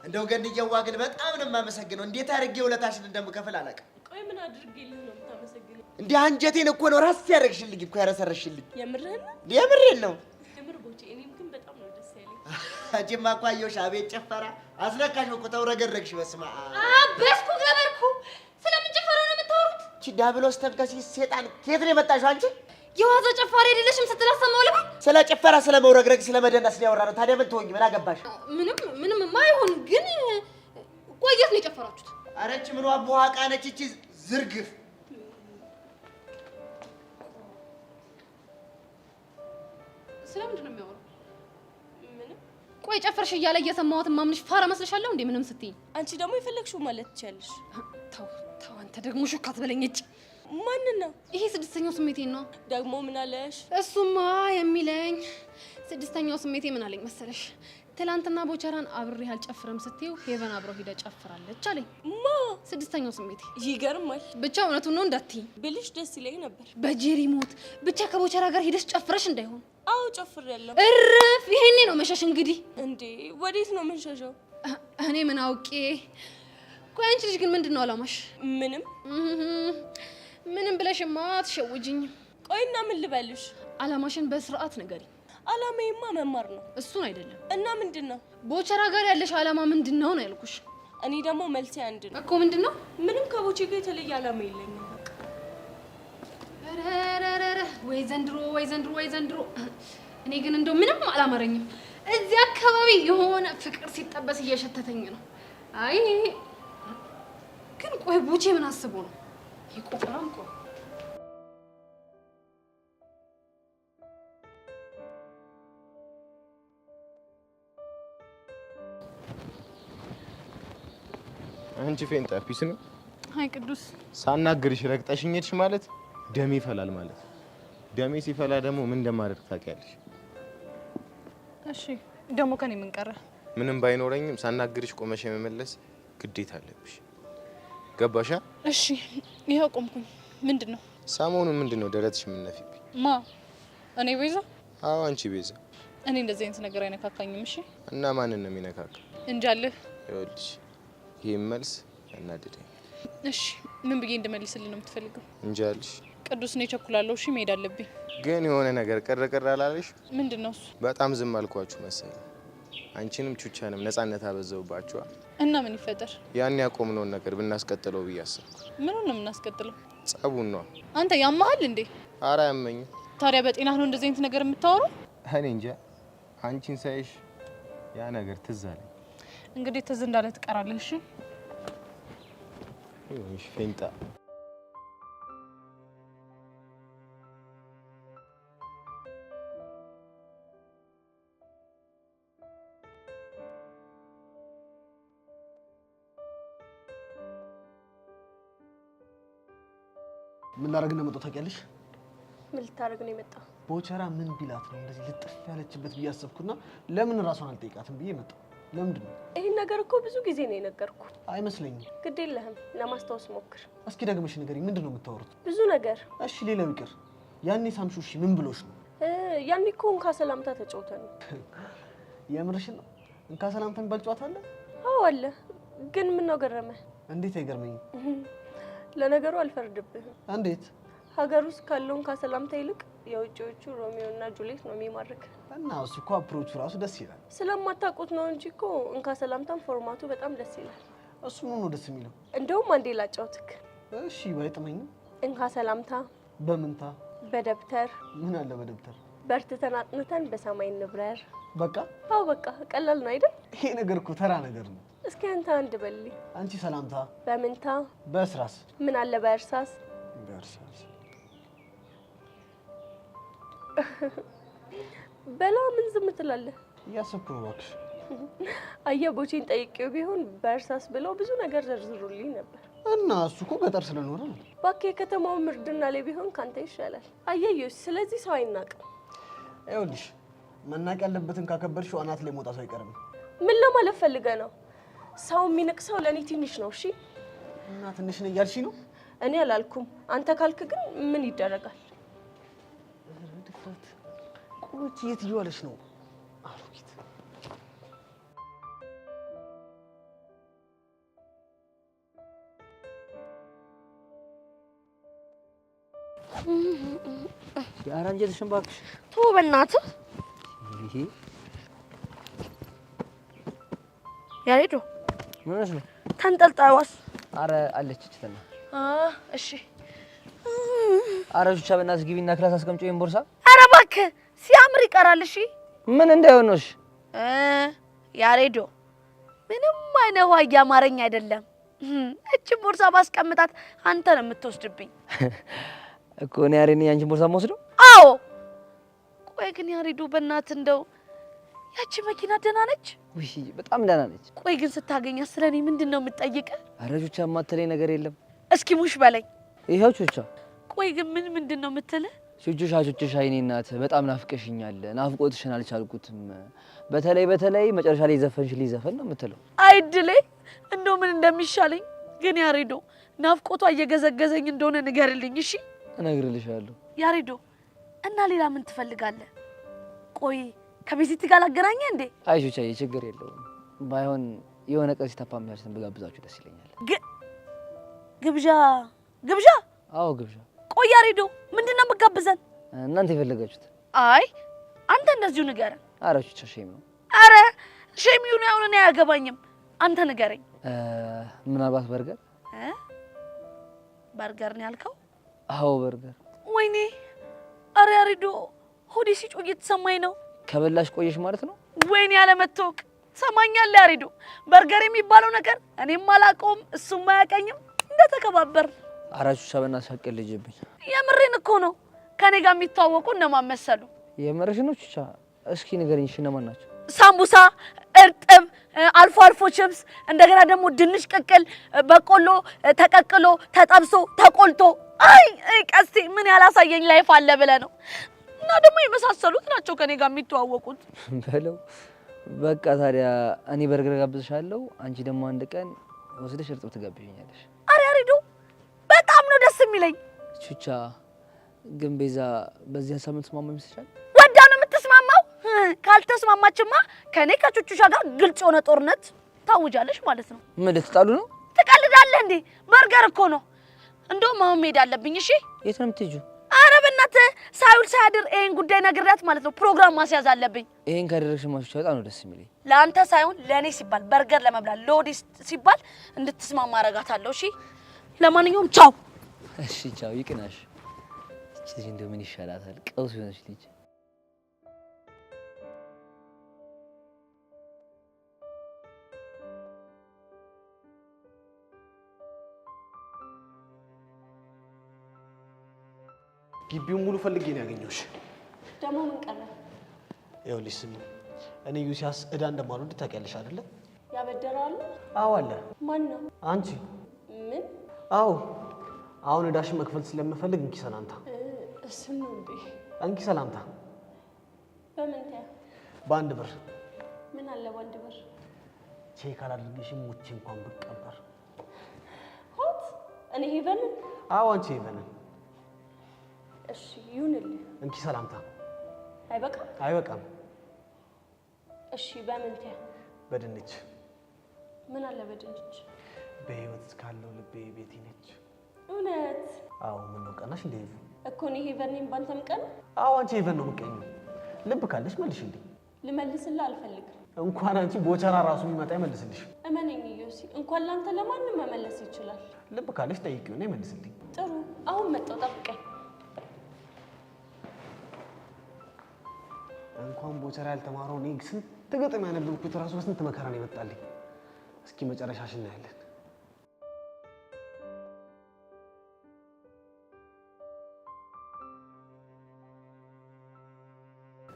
እንደው ገንየዋ ግን በጣም ነው የማመሰግነው። እንዴት አድርጌ ውለታሽን እንደምከፍል አላውቅም። ቆይ ምን አድርጌልህ ነው የምታመሰግነው? እንዴ አንጀቴን እኮ ነው ራስ ያደርግሽልኝ እኮ ያረሰረሽልኝ። የምርህን ነው? የምሬን ነው። የምር ቦቼ፣ እኔም ግን በጣም ነው ደስ ያለኝ። አንቺማ እኮ አየሁሽ፣ አቤት ጭፈራ አስነካሽ እኮ ተውረገረግሽ። በስመ አብ አበስኩ ገበርኩ። ስለምን ጭፈራ ነው የምታወሩት? እቺ ዳብሎስ ተንከሲስ ሴጣን ከየት ነው የመጣሽው አንቺ? የዋዛ ጨፋሪ አይደለሽም ስትል አሰማው ለባ ስለ ጭፈራ ስለ መውረግረግ ስለ መደነስ ነው ያወራነው። ታዲያ ምን ትሆኚ? ምን አገባሽ? ምንም ማይሆን ግን ቆየት ነው የጨፈራችሁት። ኧረ እቺ ምን ዋቦሃቃ ነች እቺ ዝርግፍ። ስለምንድን ነው የሚያወራው? ምንም። ቆይ ጨፈርሽ እያለ እየሰማሁት ማምንሽ ፋራ መስለሻለሁ እንዴ? ምንም ስትይ አንቺ ደግሞ የፈለግሽው ማለት ትችያለሽ። ተው አንተ ደግሞ ሹክ አትበለኝ። እጭ ማንን ነው? ይሄ ስድስተኛው ስሜቴን ነው። ደግሞ ምን አለሽ? እሱማ የሚለኝ ስድስተኛው ስሜቴ ምን አለኝ መሰለሽ? ትላንትና ቦቸራን አብሬ አልጨፍርም ስትይው ሄቨን አብረው ሂደ ጨፍራለች አለኝ። ማ? ስድስተኛው ስሜቴ። ይገርማል። ብቻ እውነቱን ነው እንዳትይ ብልሽ ደስ ይለኝ ነበር። በጄሪ ሞት ብቻ ከቦቸራ ጋር ሂደሽ ጨፍረሽ እንዳይሆን። አዎ ጨፍሬያለሁ። እረፍ። ይሄኔ ነው መሸሽ። እንግዲህ እንዴ ወዴት ነው የምንሸሸው? እኔ ምን አውቄ። ቆይ አንቺ ልጅ ግን ምንድን ነው አላማሽ? ምንም ብለሽማ አትሸውጅኝ። ቆይና ምን ልበልሽ? አላማሽን በስርዓት ንገሪኝ። አላማዬማ መማር ነው። እሱን አይደለም። እና ምንድን ነው? ቦቸራ ጋር ያለሽ አላማ ምንድን ነው ነው ያልኩሽ። እኔ ደግሞ መልሴ አንድ ነው እኮ። ምንድን ነው? ምንም ከቦቼ ጋር የተለየ አላማ የለኝም። ረረረረ ወይ ዘንድሮ ወይ ዘንድሮ ወይ ዘንድሮ። እኔ ግን እንደው ምንም አላማረኝም። እዚህ አካባቢ የሆነ ፍቅር ሲጠበስ እየሸተተኝ ነው። አይ ግን ቆይ ቦቼ ምን አስቦ ነው? ይቆጥራም ቆይ አንቺ ፌንጣ ፒስ ነው። አይ ቅዱስ ሳናግርሽ ረግጠሽኝ ሄድሽ ማለት ደሜ ይፈላል ማለት። ደሜ ሲፈላ ደግሞ ምን እንደማደርግ ታውቂያለሽ። እሺ ደግሞ ከኔ ምን ቀረ? ምንም ባይኖረኝም ሳናግርሽ ቆመሽ የመመለስ ግዴታ አለብሽ። ገባሻ? እሺ ይሄው ቆምኩኝ። ምንድነው? ሰሞኑን ምንድነው ደረትሽ የምነፊብኝ? ማ? እኔ ቤዛ? አዎ አንቺ ቤዛ። እኔ እንደዚህ አይነት ነገር አይነካካኝም። እሺ እና ማንን ነው የሚነካካ? እንጃልህ። ይኸውልሽ ይሄን መልስ እናድደኝ። እሺ ምን ብዬ እንድመልስልህ ነው የምትፈልገው? እንጃልሽ ቅዱስ ነው ቸኩላለሁ። እሺ መሄድ አለብኝ። ግን የሆነ ነገር ቅር አላለሽ? ምንድነው እሱ? በጣም ዝም አልኳችሁ መሰለኝ። አንቺንም ቹቻንም ነፃነት አበዛውባችኋ። እና ምን ይፈጠር? ያን ያቆምነውን ነገር ብናስቀጥለው ብዬ አሰብኩ። ምኑን ነው የምናስቀጥለው? ጸቡን ነው። አንተ ያማሃል እንዴ? ኧረ አያመኝም። ታዲያ በጤናህ ነው እንደዚህ አይነት ነገር የምታወራው? እኔ እንጃ። አንቺን ሳይሽ ያ ነገር ትዝ አለኝ። እንግዲህ ትዝ እንዳለ ትቀራለህ። እሺ ይሁንሽ ፌንጣ። ምን ላደርግ ነው የመጣው ታውቂያለሽ? ምን ልታደርግ ነው የመጣው? ቦቸራ ምን ቢላት ነው እንደዚህ ልጥፍ ያለችበት ብዬ አሰብኩና ለምን ራሷን አልጠይቃትም ብዬ መጣሁ። ለምንድን ነው? ይሄን ነገር እኮ ብዙ ጊዜ ነው የነገርኩ። አይመስለኝም። ግድ የለህም ለማስታወስ ሞክር። እስኪ ደግመሽ ንገሪኝ፣ ምንድን ነው የምታወሩት? ብዙ ነገር። እሺ ሌላው ይቅር፣ ያኔ ሳምሹ እሺ ምን ብሎሽ ነው? ያኔ እኮ እንካ ሰላምታ ተጫውተን ነው። የምርሽን ነው? እንካ ሰላምታ የሚባል ጨዋታ አለ? አዎ አለ። ግን ምን ነው ገረመህ? እንዴት አይገርመኝም? ለነገሩ አልፈርድብህም። እንዴት? ሀገር ውስጥ ካለው እንካ ሰላምታ ይልቅ የውጭዎቹ ሮሚዮ እና ጁሊየት ነው የሚማርክ። እና እሱ እኮ አፕሮቹ ራሱ ደስ ይላል። ስለማታውቁት ነው እንጂ እኮ እንካ ሰላምታም ፎርማቱ በጣም ደስ ይላል። እሱ ምን ነው ደስ የሚለው? እንደውም አንዴ ላጫውትክ። እሺ ባይጥመኝም። እንካ ሰላምታ በምንታ? በደብተር። ምን አለ በደብተር? በርትተን አጥንተን በሰማይ እንብረር። በቃ? አዎ በቃ። ቀላል ነው አይደል? ይሄ ነገር እኮ ተራ ነገር ነው። እስኪ አንተ አንድ በልልኝ። አንቺ ሰላምታ በምንታ? በእስራስ። ምን አለ በእርሳስ? በእርሳስ። በላ ምን ዝም ትላለህ? እያሰብኩ ነው እባክሽ። አየህ ቦቼን ጠይቄው ቢሆን በእርሳስ ብለው ብዙ ነገር ዘርዝሩልኝ ነበር። እና እሱ እኮ ገጠር ስለኖረ ነው። እባክህ የከተማው ምርድና ላይ ቢሆን ካንተ ይሻላል። አየህ ስለዚህ ሰው አይናቅም። ይኸውልሽ መናቅ ያለበትን ካከበርሽው አናት ላይ መውጣቱ አይቀርም። ምን ለማለት ፈልገህ ነው? ሰው የሚንቅ ሰው ለእኔ ትንሽ ነው። እሺ እና ትንሽ ነው እያልሽ ነው? እኔ አላልኩም። አንተ ካልክ ግን ምን ይደረጋል? ድፍረት። ቆንጆ የት እየዋለች ነው? አሮጊት። የአራንጀልሽን እባክሽ ተው በእናትህ። ይሄ ያሬዶ ምንሽ ነው? ተንጠልጣይዋስ? አረ አለች እችተና። እሺ አረ ቹቻ በእናትሽ ግቢና ክላስ አስቀምጪው ይሄን ቦርሳ። አረ እባክህ ሲያምር ይቀራል። እሺ ምን እንዳይሆን ነው? እሺ ያሬዶ ምንም አይነት ዋያ አማረኝ አይደለም። እቺን ቦርሳ ባስቀምጣት አንተ ነው የምትወስድብኝ እኮ። ነው ያሬኒ አንቺን ቦርሳ የምወስደው? አዎ። ቆይ ግን ያሬዶ በእናትህ እንደው ያቺ መኪና ደህና ነች? ውይ በጣም ደህና ነች። ቆይ ግን ስታገኛት ስለኔ ምንድነው የምትጠይቀህ? አረ ቹቻ የማትለኝ ነገር የለም። እስኪ ሙሽ በለኝ። ይሄው ቹቻ። ቆይ ግን ምንድነው የምትልህ? ቹቻ የኔ እናት በጣም ናፍቀሽኛል። ናፍቆትሽን አልቻልኩትም። በተለይ መጨረሻ ላይ ዘፈንሽልኝ ዘፈን ነው የምትለው። አይድሌ እንደው ምን እንደሚሻለኝ ግን ያሬዶ ናፍቆቷ እየገዘገዘኝ እንደሆነ ንገርልኝ። እሺ እነግርልሻለሁ። ያሬዶ እና ሌላ ምን ትፈልጋለህ? ቆይ ከቤዚቲ ጋር ላገናኘህ እንዴ? አይ ቹቻዬ ችግር የለውም። ባይሆን የሆነ ቀን ሲታፓሚያችን ብጋብዛችሁ ደስ ይለኛል። ግብዣ? አዎ ግብዣ። ቆይ ያሬዶ ምንድነው የምትጋብዘን? እናንተ የፈለጋችሁት። አይ አንተ እንደዚሁ ንገረን። አረ ቹቻ ሼም ነው። አረ ሼም ይሁን ያሁን እኔ አያገባኝም። አንተ ንገረኝ። ምናልባት በርገር። በርገር ነው ያልከው? አዎ በርገር። ወይኔ አረ ያሬዶ ሆዴ ሲጮህ እየተሰማኝ ነው። ከበላሽ ቆየሽ ማለት ነው? ወይኔ ያለመታወቅ ሰማኛለህ ያሬዶ። በርገር የሚባለው ነገር እኔም አላውቀውም እሱም አያውቀኝም። እንደተከባበር አረ ቹቻ በእናትሽ አትቀልጂብኝ። የምሬን እኮ ነው። ከኔ ጋር የሚተዋወቁ እነማን መሰሉ? የምርሽ ነው ቹቻ? እስኪ ንገሪኝ እነማን ናቸው? ሳምቡሳ፣ እርጥብ፣ አልፎ አልፎ ችፕስ፣ እንደገና ደግሞ ድንች ቅቅል፣ በቆሎ ተቀቅሎ ተጠብሶ ተቆልቶ። አይ ቀስቴ ምን ያላሳየኝ ላይፍ አለ ብለህ ነው። እና ደግሞ የመሳሰሉት ናቸው ከኔ ጋር የሚተዋወቁት። በለው በቃ ታዲያ እኔ በርገር ጋብዝሻለሁ፣ አንቺ ደግሞ አንድ ቀን ወስደሽ እርጥብ ትጋብዥኛለሽ። አረ ያሬዶ በጣም ነው ደስ የሚለኝ። ቹቻ ግን ቤዛ በዚህ ሀሳብ የምትስማማ ይመስልሻል? ወዳ ነው የምትስማማው? ካልተስማማችማ ከኔ ከቹቹሻ ጋር ግልጽ የሆነ ጦርነት ታውጃለሽ ማለት ነው። ምን ልትጣሉ ነው? ትቀልዳለህ እንዴ? በርገር እኮ ነው። እንደውም አሁን መሄድ አለብኝ። እሺ የት ነው የምትሄጂው? ኧረ በእናትህ ሳይውል ሳያድር ይሄን ጉዳይ ነግሬያት ማለት ነው ፕሮግራም ማስያዝ አለብኝ። ይሄን ካደረግሽ ማሾች በጣም ነው ደስ የሚለኝ። ለአንተ ሳይሆን ለእኔ ሲባል በርገር ለመብላት ለወዲ ሲባል እንድትስማማ አረጋታለሁ። እሺ ለማንኛውም ቻው። እሺ ቻው። ይቅናሽ። እቺ ልጅ እንደው ምን ይሻላታል? ቀውስ የሆነች ልጅ። ግቢውን ሙሉ ፈልጌ ነው ያገኘሁሽ። ደግሞ ምን ቀረ? ይኸውልሽ ስሚ፣ እኔ ዩሲያስ እዳ እንደማልወድ ታውቂያለሽ አይደለ? ያበደራሉ? አዎ አለ። ማን ነው? አንቺ። ምን? አዎ አሁን እዳሽን መክፈል ስለምፈልግ እንኪ ሰላምታ። እሱን ነው እንዴ? እንኪ ሰላምታ። በምን ታያ? በአንድ ብር። ምን አለ በአንድ ብር? ቼክ አላደርግሽም ሙቼ እንኳን ብቀበር። ሆት እኔ ሄቨንን? አዎ አንቺ ሄቨንን። እሺ ይሁንልህ። እንኪ ሰላምታ። አይበቃም? አይበቃም። እሺ በምን ታያ? በድንች። ምን አለ በድንች? በህይወት እስካለው ልቤ ቤቴ ነች። እውነት? አዎ ምን ነው ቀናሽ እንደ ሄቨን እኮ እኔ ሄቨን ነኝ ባንተም ቀን? አዎ አንቺ ሄቨን ነው የምትቀኝ። ልብ ካለሽ መልሽልኝ። ልመልስልህ አልፈልግም። እንኳን አንቺ ቦቸራ ራሱ የሚመጣ ይመልስልሽ። እመነኝ ዮሲ፣ እንኳን ላንተ ለማንም መመለስ ይችላል። ልብ ካለሽ ጠይቂው ነው ይመልስልኝ። ጥሩ አሁን መጣሁ፣ ጠብቀኝ። እንኳን ቦቸራ ያልተማረው እኔ ስንት ገጥም ያነበብኩት ራሱ በስንት መከራ ነው ይመጣልኝ። እስኪ መጨረሻሽ እናያለን።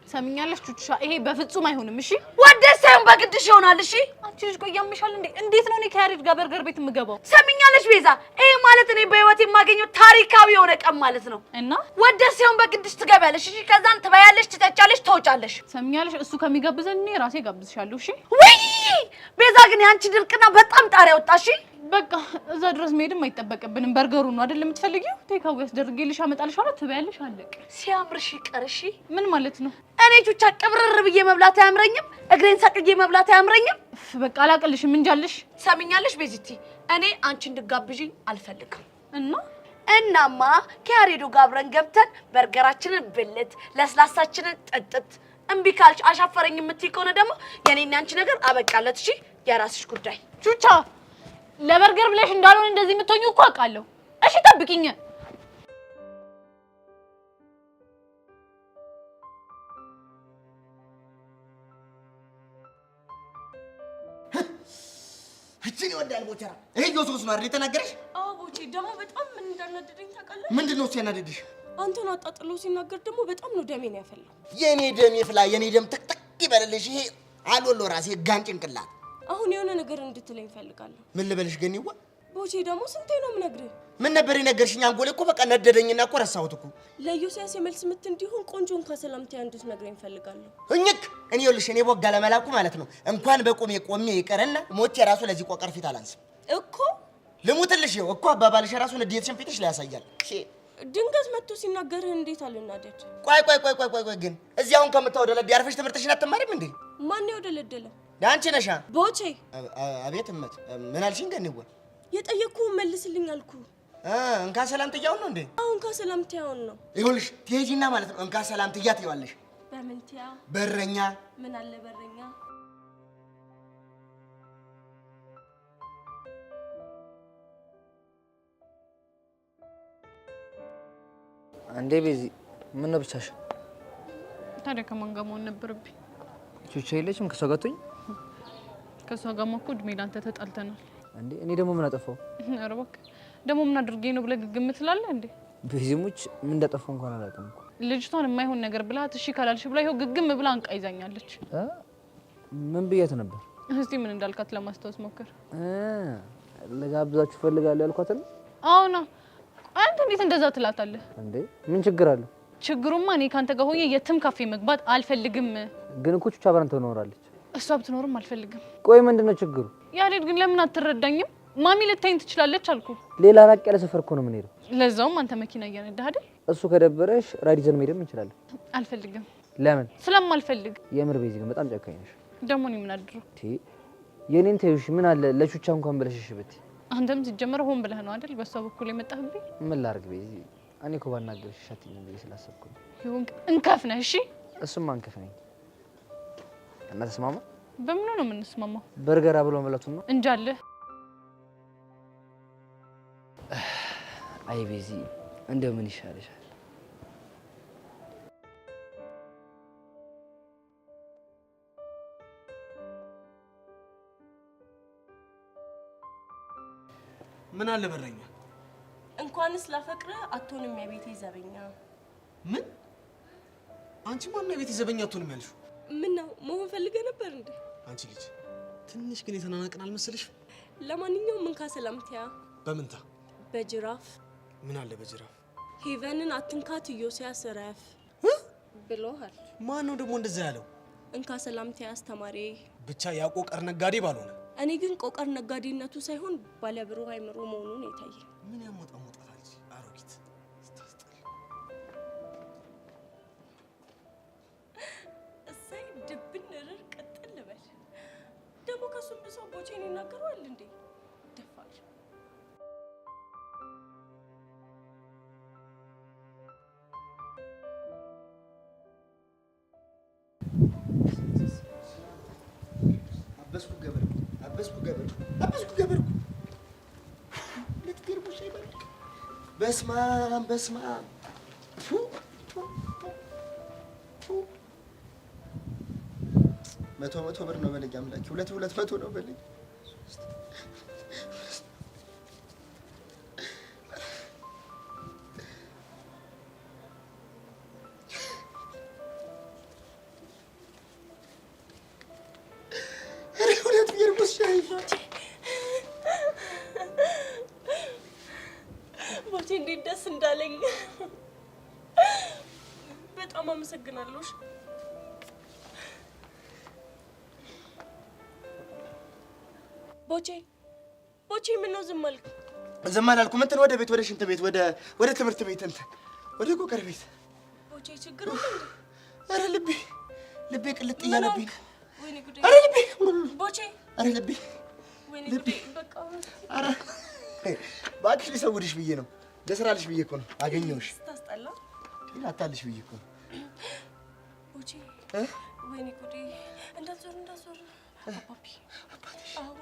ሰሚኛለሽ ቹቻ፣ ይሄ በፍጹም አይሆንም። እሺ ወደስ ሳይሆን በግድሽ ይሆናል። እሺ አንቺ ልጅ ቆይ ያምሻል እንዴ? እንዴት ነው እኔ ከያሬድ ጋር በርገር ቤት የምገባው? ሰሚኛለሽ ቤዛ፣ ይሄ ማለት እኔ በህይወት የማገኘው ታሪካዊ የሆነ ቀን ማለት ነው። እና ወደስ ሳይሆን በግድሽ ትገቢያለሽ። እሺ ከዛን ትበያለሽ፣ ትጠጫለሽ፣ ትወጫለሽ። ሰሚኛለሽ፣ እሱ ከሚጋብዘን እኔ ራሴ ጋብዝሻለሁ። እሺ ወይ ቤዛ፣ ግን ያንቺ ድርቅና በጣም ጣሪያ ወጣ። እሺ በቃ እዛ ድረስ መሄድም አይጠበቅብንም። በርገሩ ነው አይደል የምትፈልጊው? ቴካዊ ያስደርግልሽ አመጣልሻለሁ፣ ትበያለሽ፣ አለቀ። ሲያምርሽ ይቀር። እሺ ምን ማለት ነው? እኔ ቹቻ ቅብርር ብዬ መብላት አያምረኝም፣ እግሬን ሰቅዬ መብላት አያምረኝም። በቃ አላቀልሽም እንጃልሽ። ሰሚኛለሽ ቤዚቲ፣ እኔ አንቺ እንድጋብዥኝ አልፈልግም። እናማ ከያሬዱ ጋር አብረን ገብተን በርገራችንን ብልት፣ ለስላሳችንን ጥጥት፣ እምቢ ካልሽ አሻፈረኝ የምትይ ከሆነ ደግሞ የኔና አንቺ ነገር አበቃለት። እሺ የራስሽ ጉዳይ። ቹቻ ለበርገር ብለሽ እንዳልሆነ እንደዚህ የምትሆኚ እኮ አውቃለሁ። እሺ ጠብቂኝ። እቺን ይወዳል ቦቸራ። ይሄ ጆሶስ ነው አይደል የተናገረሽ? አዎ ቦቼ፣ ደግሞ በጣም ምን እንዳናደደኝ ታውቃለህ? ምንድነው እሱ ያናደድሽ? አንተን አጣጥሎ ሲናገር ደግሞ በጣም ነው ደሜን ያፈላው። የኔ ደም ይፍላ፣ የኔ ደም ጥቅጥቅ ይበልልሽ። ይሄ አልወሎ ራሴ ጋን ጭንቅላት። አሁን የሆነ ነገር እንድትለኝ ፈልጋለሁ። ምን ልበልሽ ገኒዋ? ቦቼ ደግሞ ስንቴ ነው የምነግርህ? ምን ነበር የነገርሽኝ? አንጎሌ እኮ በቃ ነደደኝና እኮ ረሳሁት እኮ። ለዮሲያስ የመልስ ምት እንዲሆን ቆንጆን ከሰላምታ እንድትነግረኝ ፈልጋለሁ። እኝክ እኔ ይኸውልሽ፣ እኔ ቦጋ ለመላኩ ማለት ነው እንኳን በቁሜ ቆሜ ይቀርና ሞቼ ራሱ ለዚህ ቆቀር ፊት አላንስም እኮ። ልሙትልሽ ይኸው እኮ አባባልሽ ራሱ ንዴትሽን ፊትሽ ላይ ያሳያል። ድንገት መጥቶ ሲናገርህ እንዴት አልናደድ? ቆይ ግን እዚህ አሁን ከምታወደለድ ያርፈሽ ትምህርትሽን አትማሪም እንዴ? ማን ያወደለደለ? አንቺ ነሻ። ቦቼ። አቤት እመት፣ ምን አልሽኝ ገኒዋ? የጠየቅኩህን መልስልኝ አልኩ። እንካ ሰላም ትያውን ነው እንዴ? አሁን እንካ ሰላም ትያውን ነው። ይኸውልሽ ትሄጂና ማለት ነው እንካ ሰላም ትያ ትይዋለሽ። በምን ትያ? በረኛ። ምን አለ በረኛ? አንዴ ቤዚ፣ ምን ነው ብቻሽ? ታዲያ ከማን ጋር መሆን ነበረብኝ? ቹቻ የለችም? ከሷ ጋር ትሆኝ? ከሷ ጋርማ እኮ እድሜ ላንተ ተጣልተናል። እንዴ እኔ ደግሞ ምን አጠፋው? ኧረ እባክህ ደግሞ ምን አድርጌ ነው ብለህ ግግም ትላለህ እንዴ? ቤዚሙች ምን እንዳጠፋው እንኳን አላውቅም እኮ። ልጅቷን የማይሆን ነገር ብላት እሺ ካላልሽ ብላ ይኸው ግግም ብላ አንቃ ይዛኛለች። ምን ብያት ነበር? እስቲ ምን እንዳልካት ለማስታወስ ሞክር። ለጋብዛችሁ ፈልጋለሁ ያልኳትን? አዎና። አንተ እንዴት እንደዛ ትላታለህ እንዴ? ምን ችግር አለው? ችግሩማ እኔ ካንተ ጋር ሆኜ የትም ካፌ መግባት አልፈልግም። ግን እኮ ቹቻ አብራን ትኖራለች። እሷ ብትኖርም አልፈልግም። ቆይ ምንድነው ችግሩ? ያሬድ ግን ለምን አትረዳኝም? ማሚ ልታይኝ ትችላለች አልኩ። ሌላ ራቅ ያለ ሰፈር እኮ ነው የምንሄደው። ለዛውም አንተ መኪና እየነዳህ አይደል? እሱ ከደበረሽ ራይድ ይዘን መሄድም እንችላለን። አልፈልግም። ለምን? ስለማልፈልግ። የምር ቤዚ ግን በጣም ጨካኝ ነሽ። ደግሞ እኔ ምን አድርው? የኔን ተይሽ። ምን አለ ለቹቻ እንኳን ብለሽሽ ብት። አንተም ሲጀመር ሆን ብለህ ነው አይደል በሷ በኩል የመጣህብኝ? ምን ላድርግ ቤዚ፣ እኔ እኮ ባናገርሽ ሻትኝ ብዬ ስላሰብኩኝ። ይሁን እንከፍ ነህ። እሺ እሱም አንከፍ ነኝ። እና ተስማማ? በምን ነው የምንስማማው? በርገራ ብሎ መለቱን ነው እንጃለህ። አይ ቤዚ እንደምን ይሻልሻል? ምን አለ በረኛ? እንኳንስ ላፈቅረ አትሆንም የቤቴ ዘበኛ። ምን? አንቺ ማን የቤቴ ዘበኛ አትሆንም ያልሽው? ምን ነው መሆን ፈልገህ ነበር እንዴ? አንቺ ልጅ ትንሽ ግን የተናናቅን አልመሰለሽም? ለማንኛውም ምን ካሰላምቲያ በምንታ? በጅራፍ። ምን አለ በጅራፍ? ሄቨንን አትንካት ኢዮስያስ ረፍ ብሎሃል። ማን ነው ደግሞ እንደዛ ያለው? እንካ ሰላምቲያ አስተማሪ። ብቻ ያቆቀር ነጋዴ ባልሆነ። እኔ ግን ቆቀር ነጋዴነቱ ሳይሆን ባለብሩህ አይምሮ መሆኑን የታየኝ። ምን ያሞጣሞጣታል አሮጊት ስታስጠላ። እሰይ ድብን ርር ቀጥል በል። ደግሞ ከሱም ብሰው ቦቼን ይናገረዋል እንዴ? ደፋር። አበስኩ ገበርኩ ልትገርቡሽ አይበልቅ። በስማም መቶ ብር ነው በለኝ አምላኬ። 200 ነው በለኝ። ቦቼ እንዴት ደስ እንዳለኝ። በጣም አመሰግናለሁ። ቦቼ ምን ነው ዝም አልክ? ዝም አላልኩም። እንትን ወደ ቤት፣ ወደ ሽንት ቤት፣ ወደ ትምህርት ቤት፣ እንትን ወደ ቆቀር ቤት። ቦቼ ችግር አለ እንዴ? አረ ልቤ ቅልጥ እያለብኝ ነው። ወይኔ ጉዴ! አረ ልቤ ቦቼ! አረ ልቤ! ወይኔ ጉዴ! በቃ አረ እባክሽ ሊሰውድሽ ብዬ ነው። ለስራልሽ ብዬ እኮ ነው አገኘሁሽ። ስታስጠላ አታልሽ ብዬ እኮ ነው። ቦቼ! ወይኔ ጉዴ! እንዳትዞር አባቢ። አዎ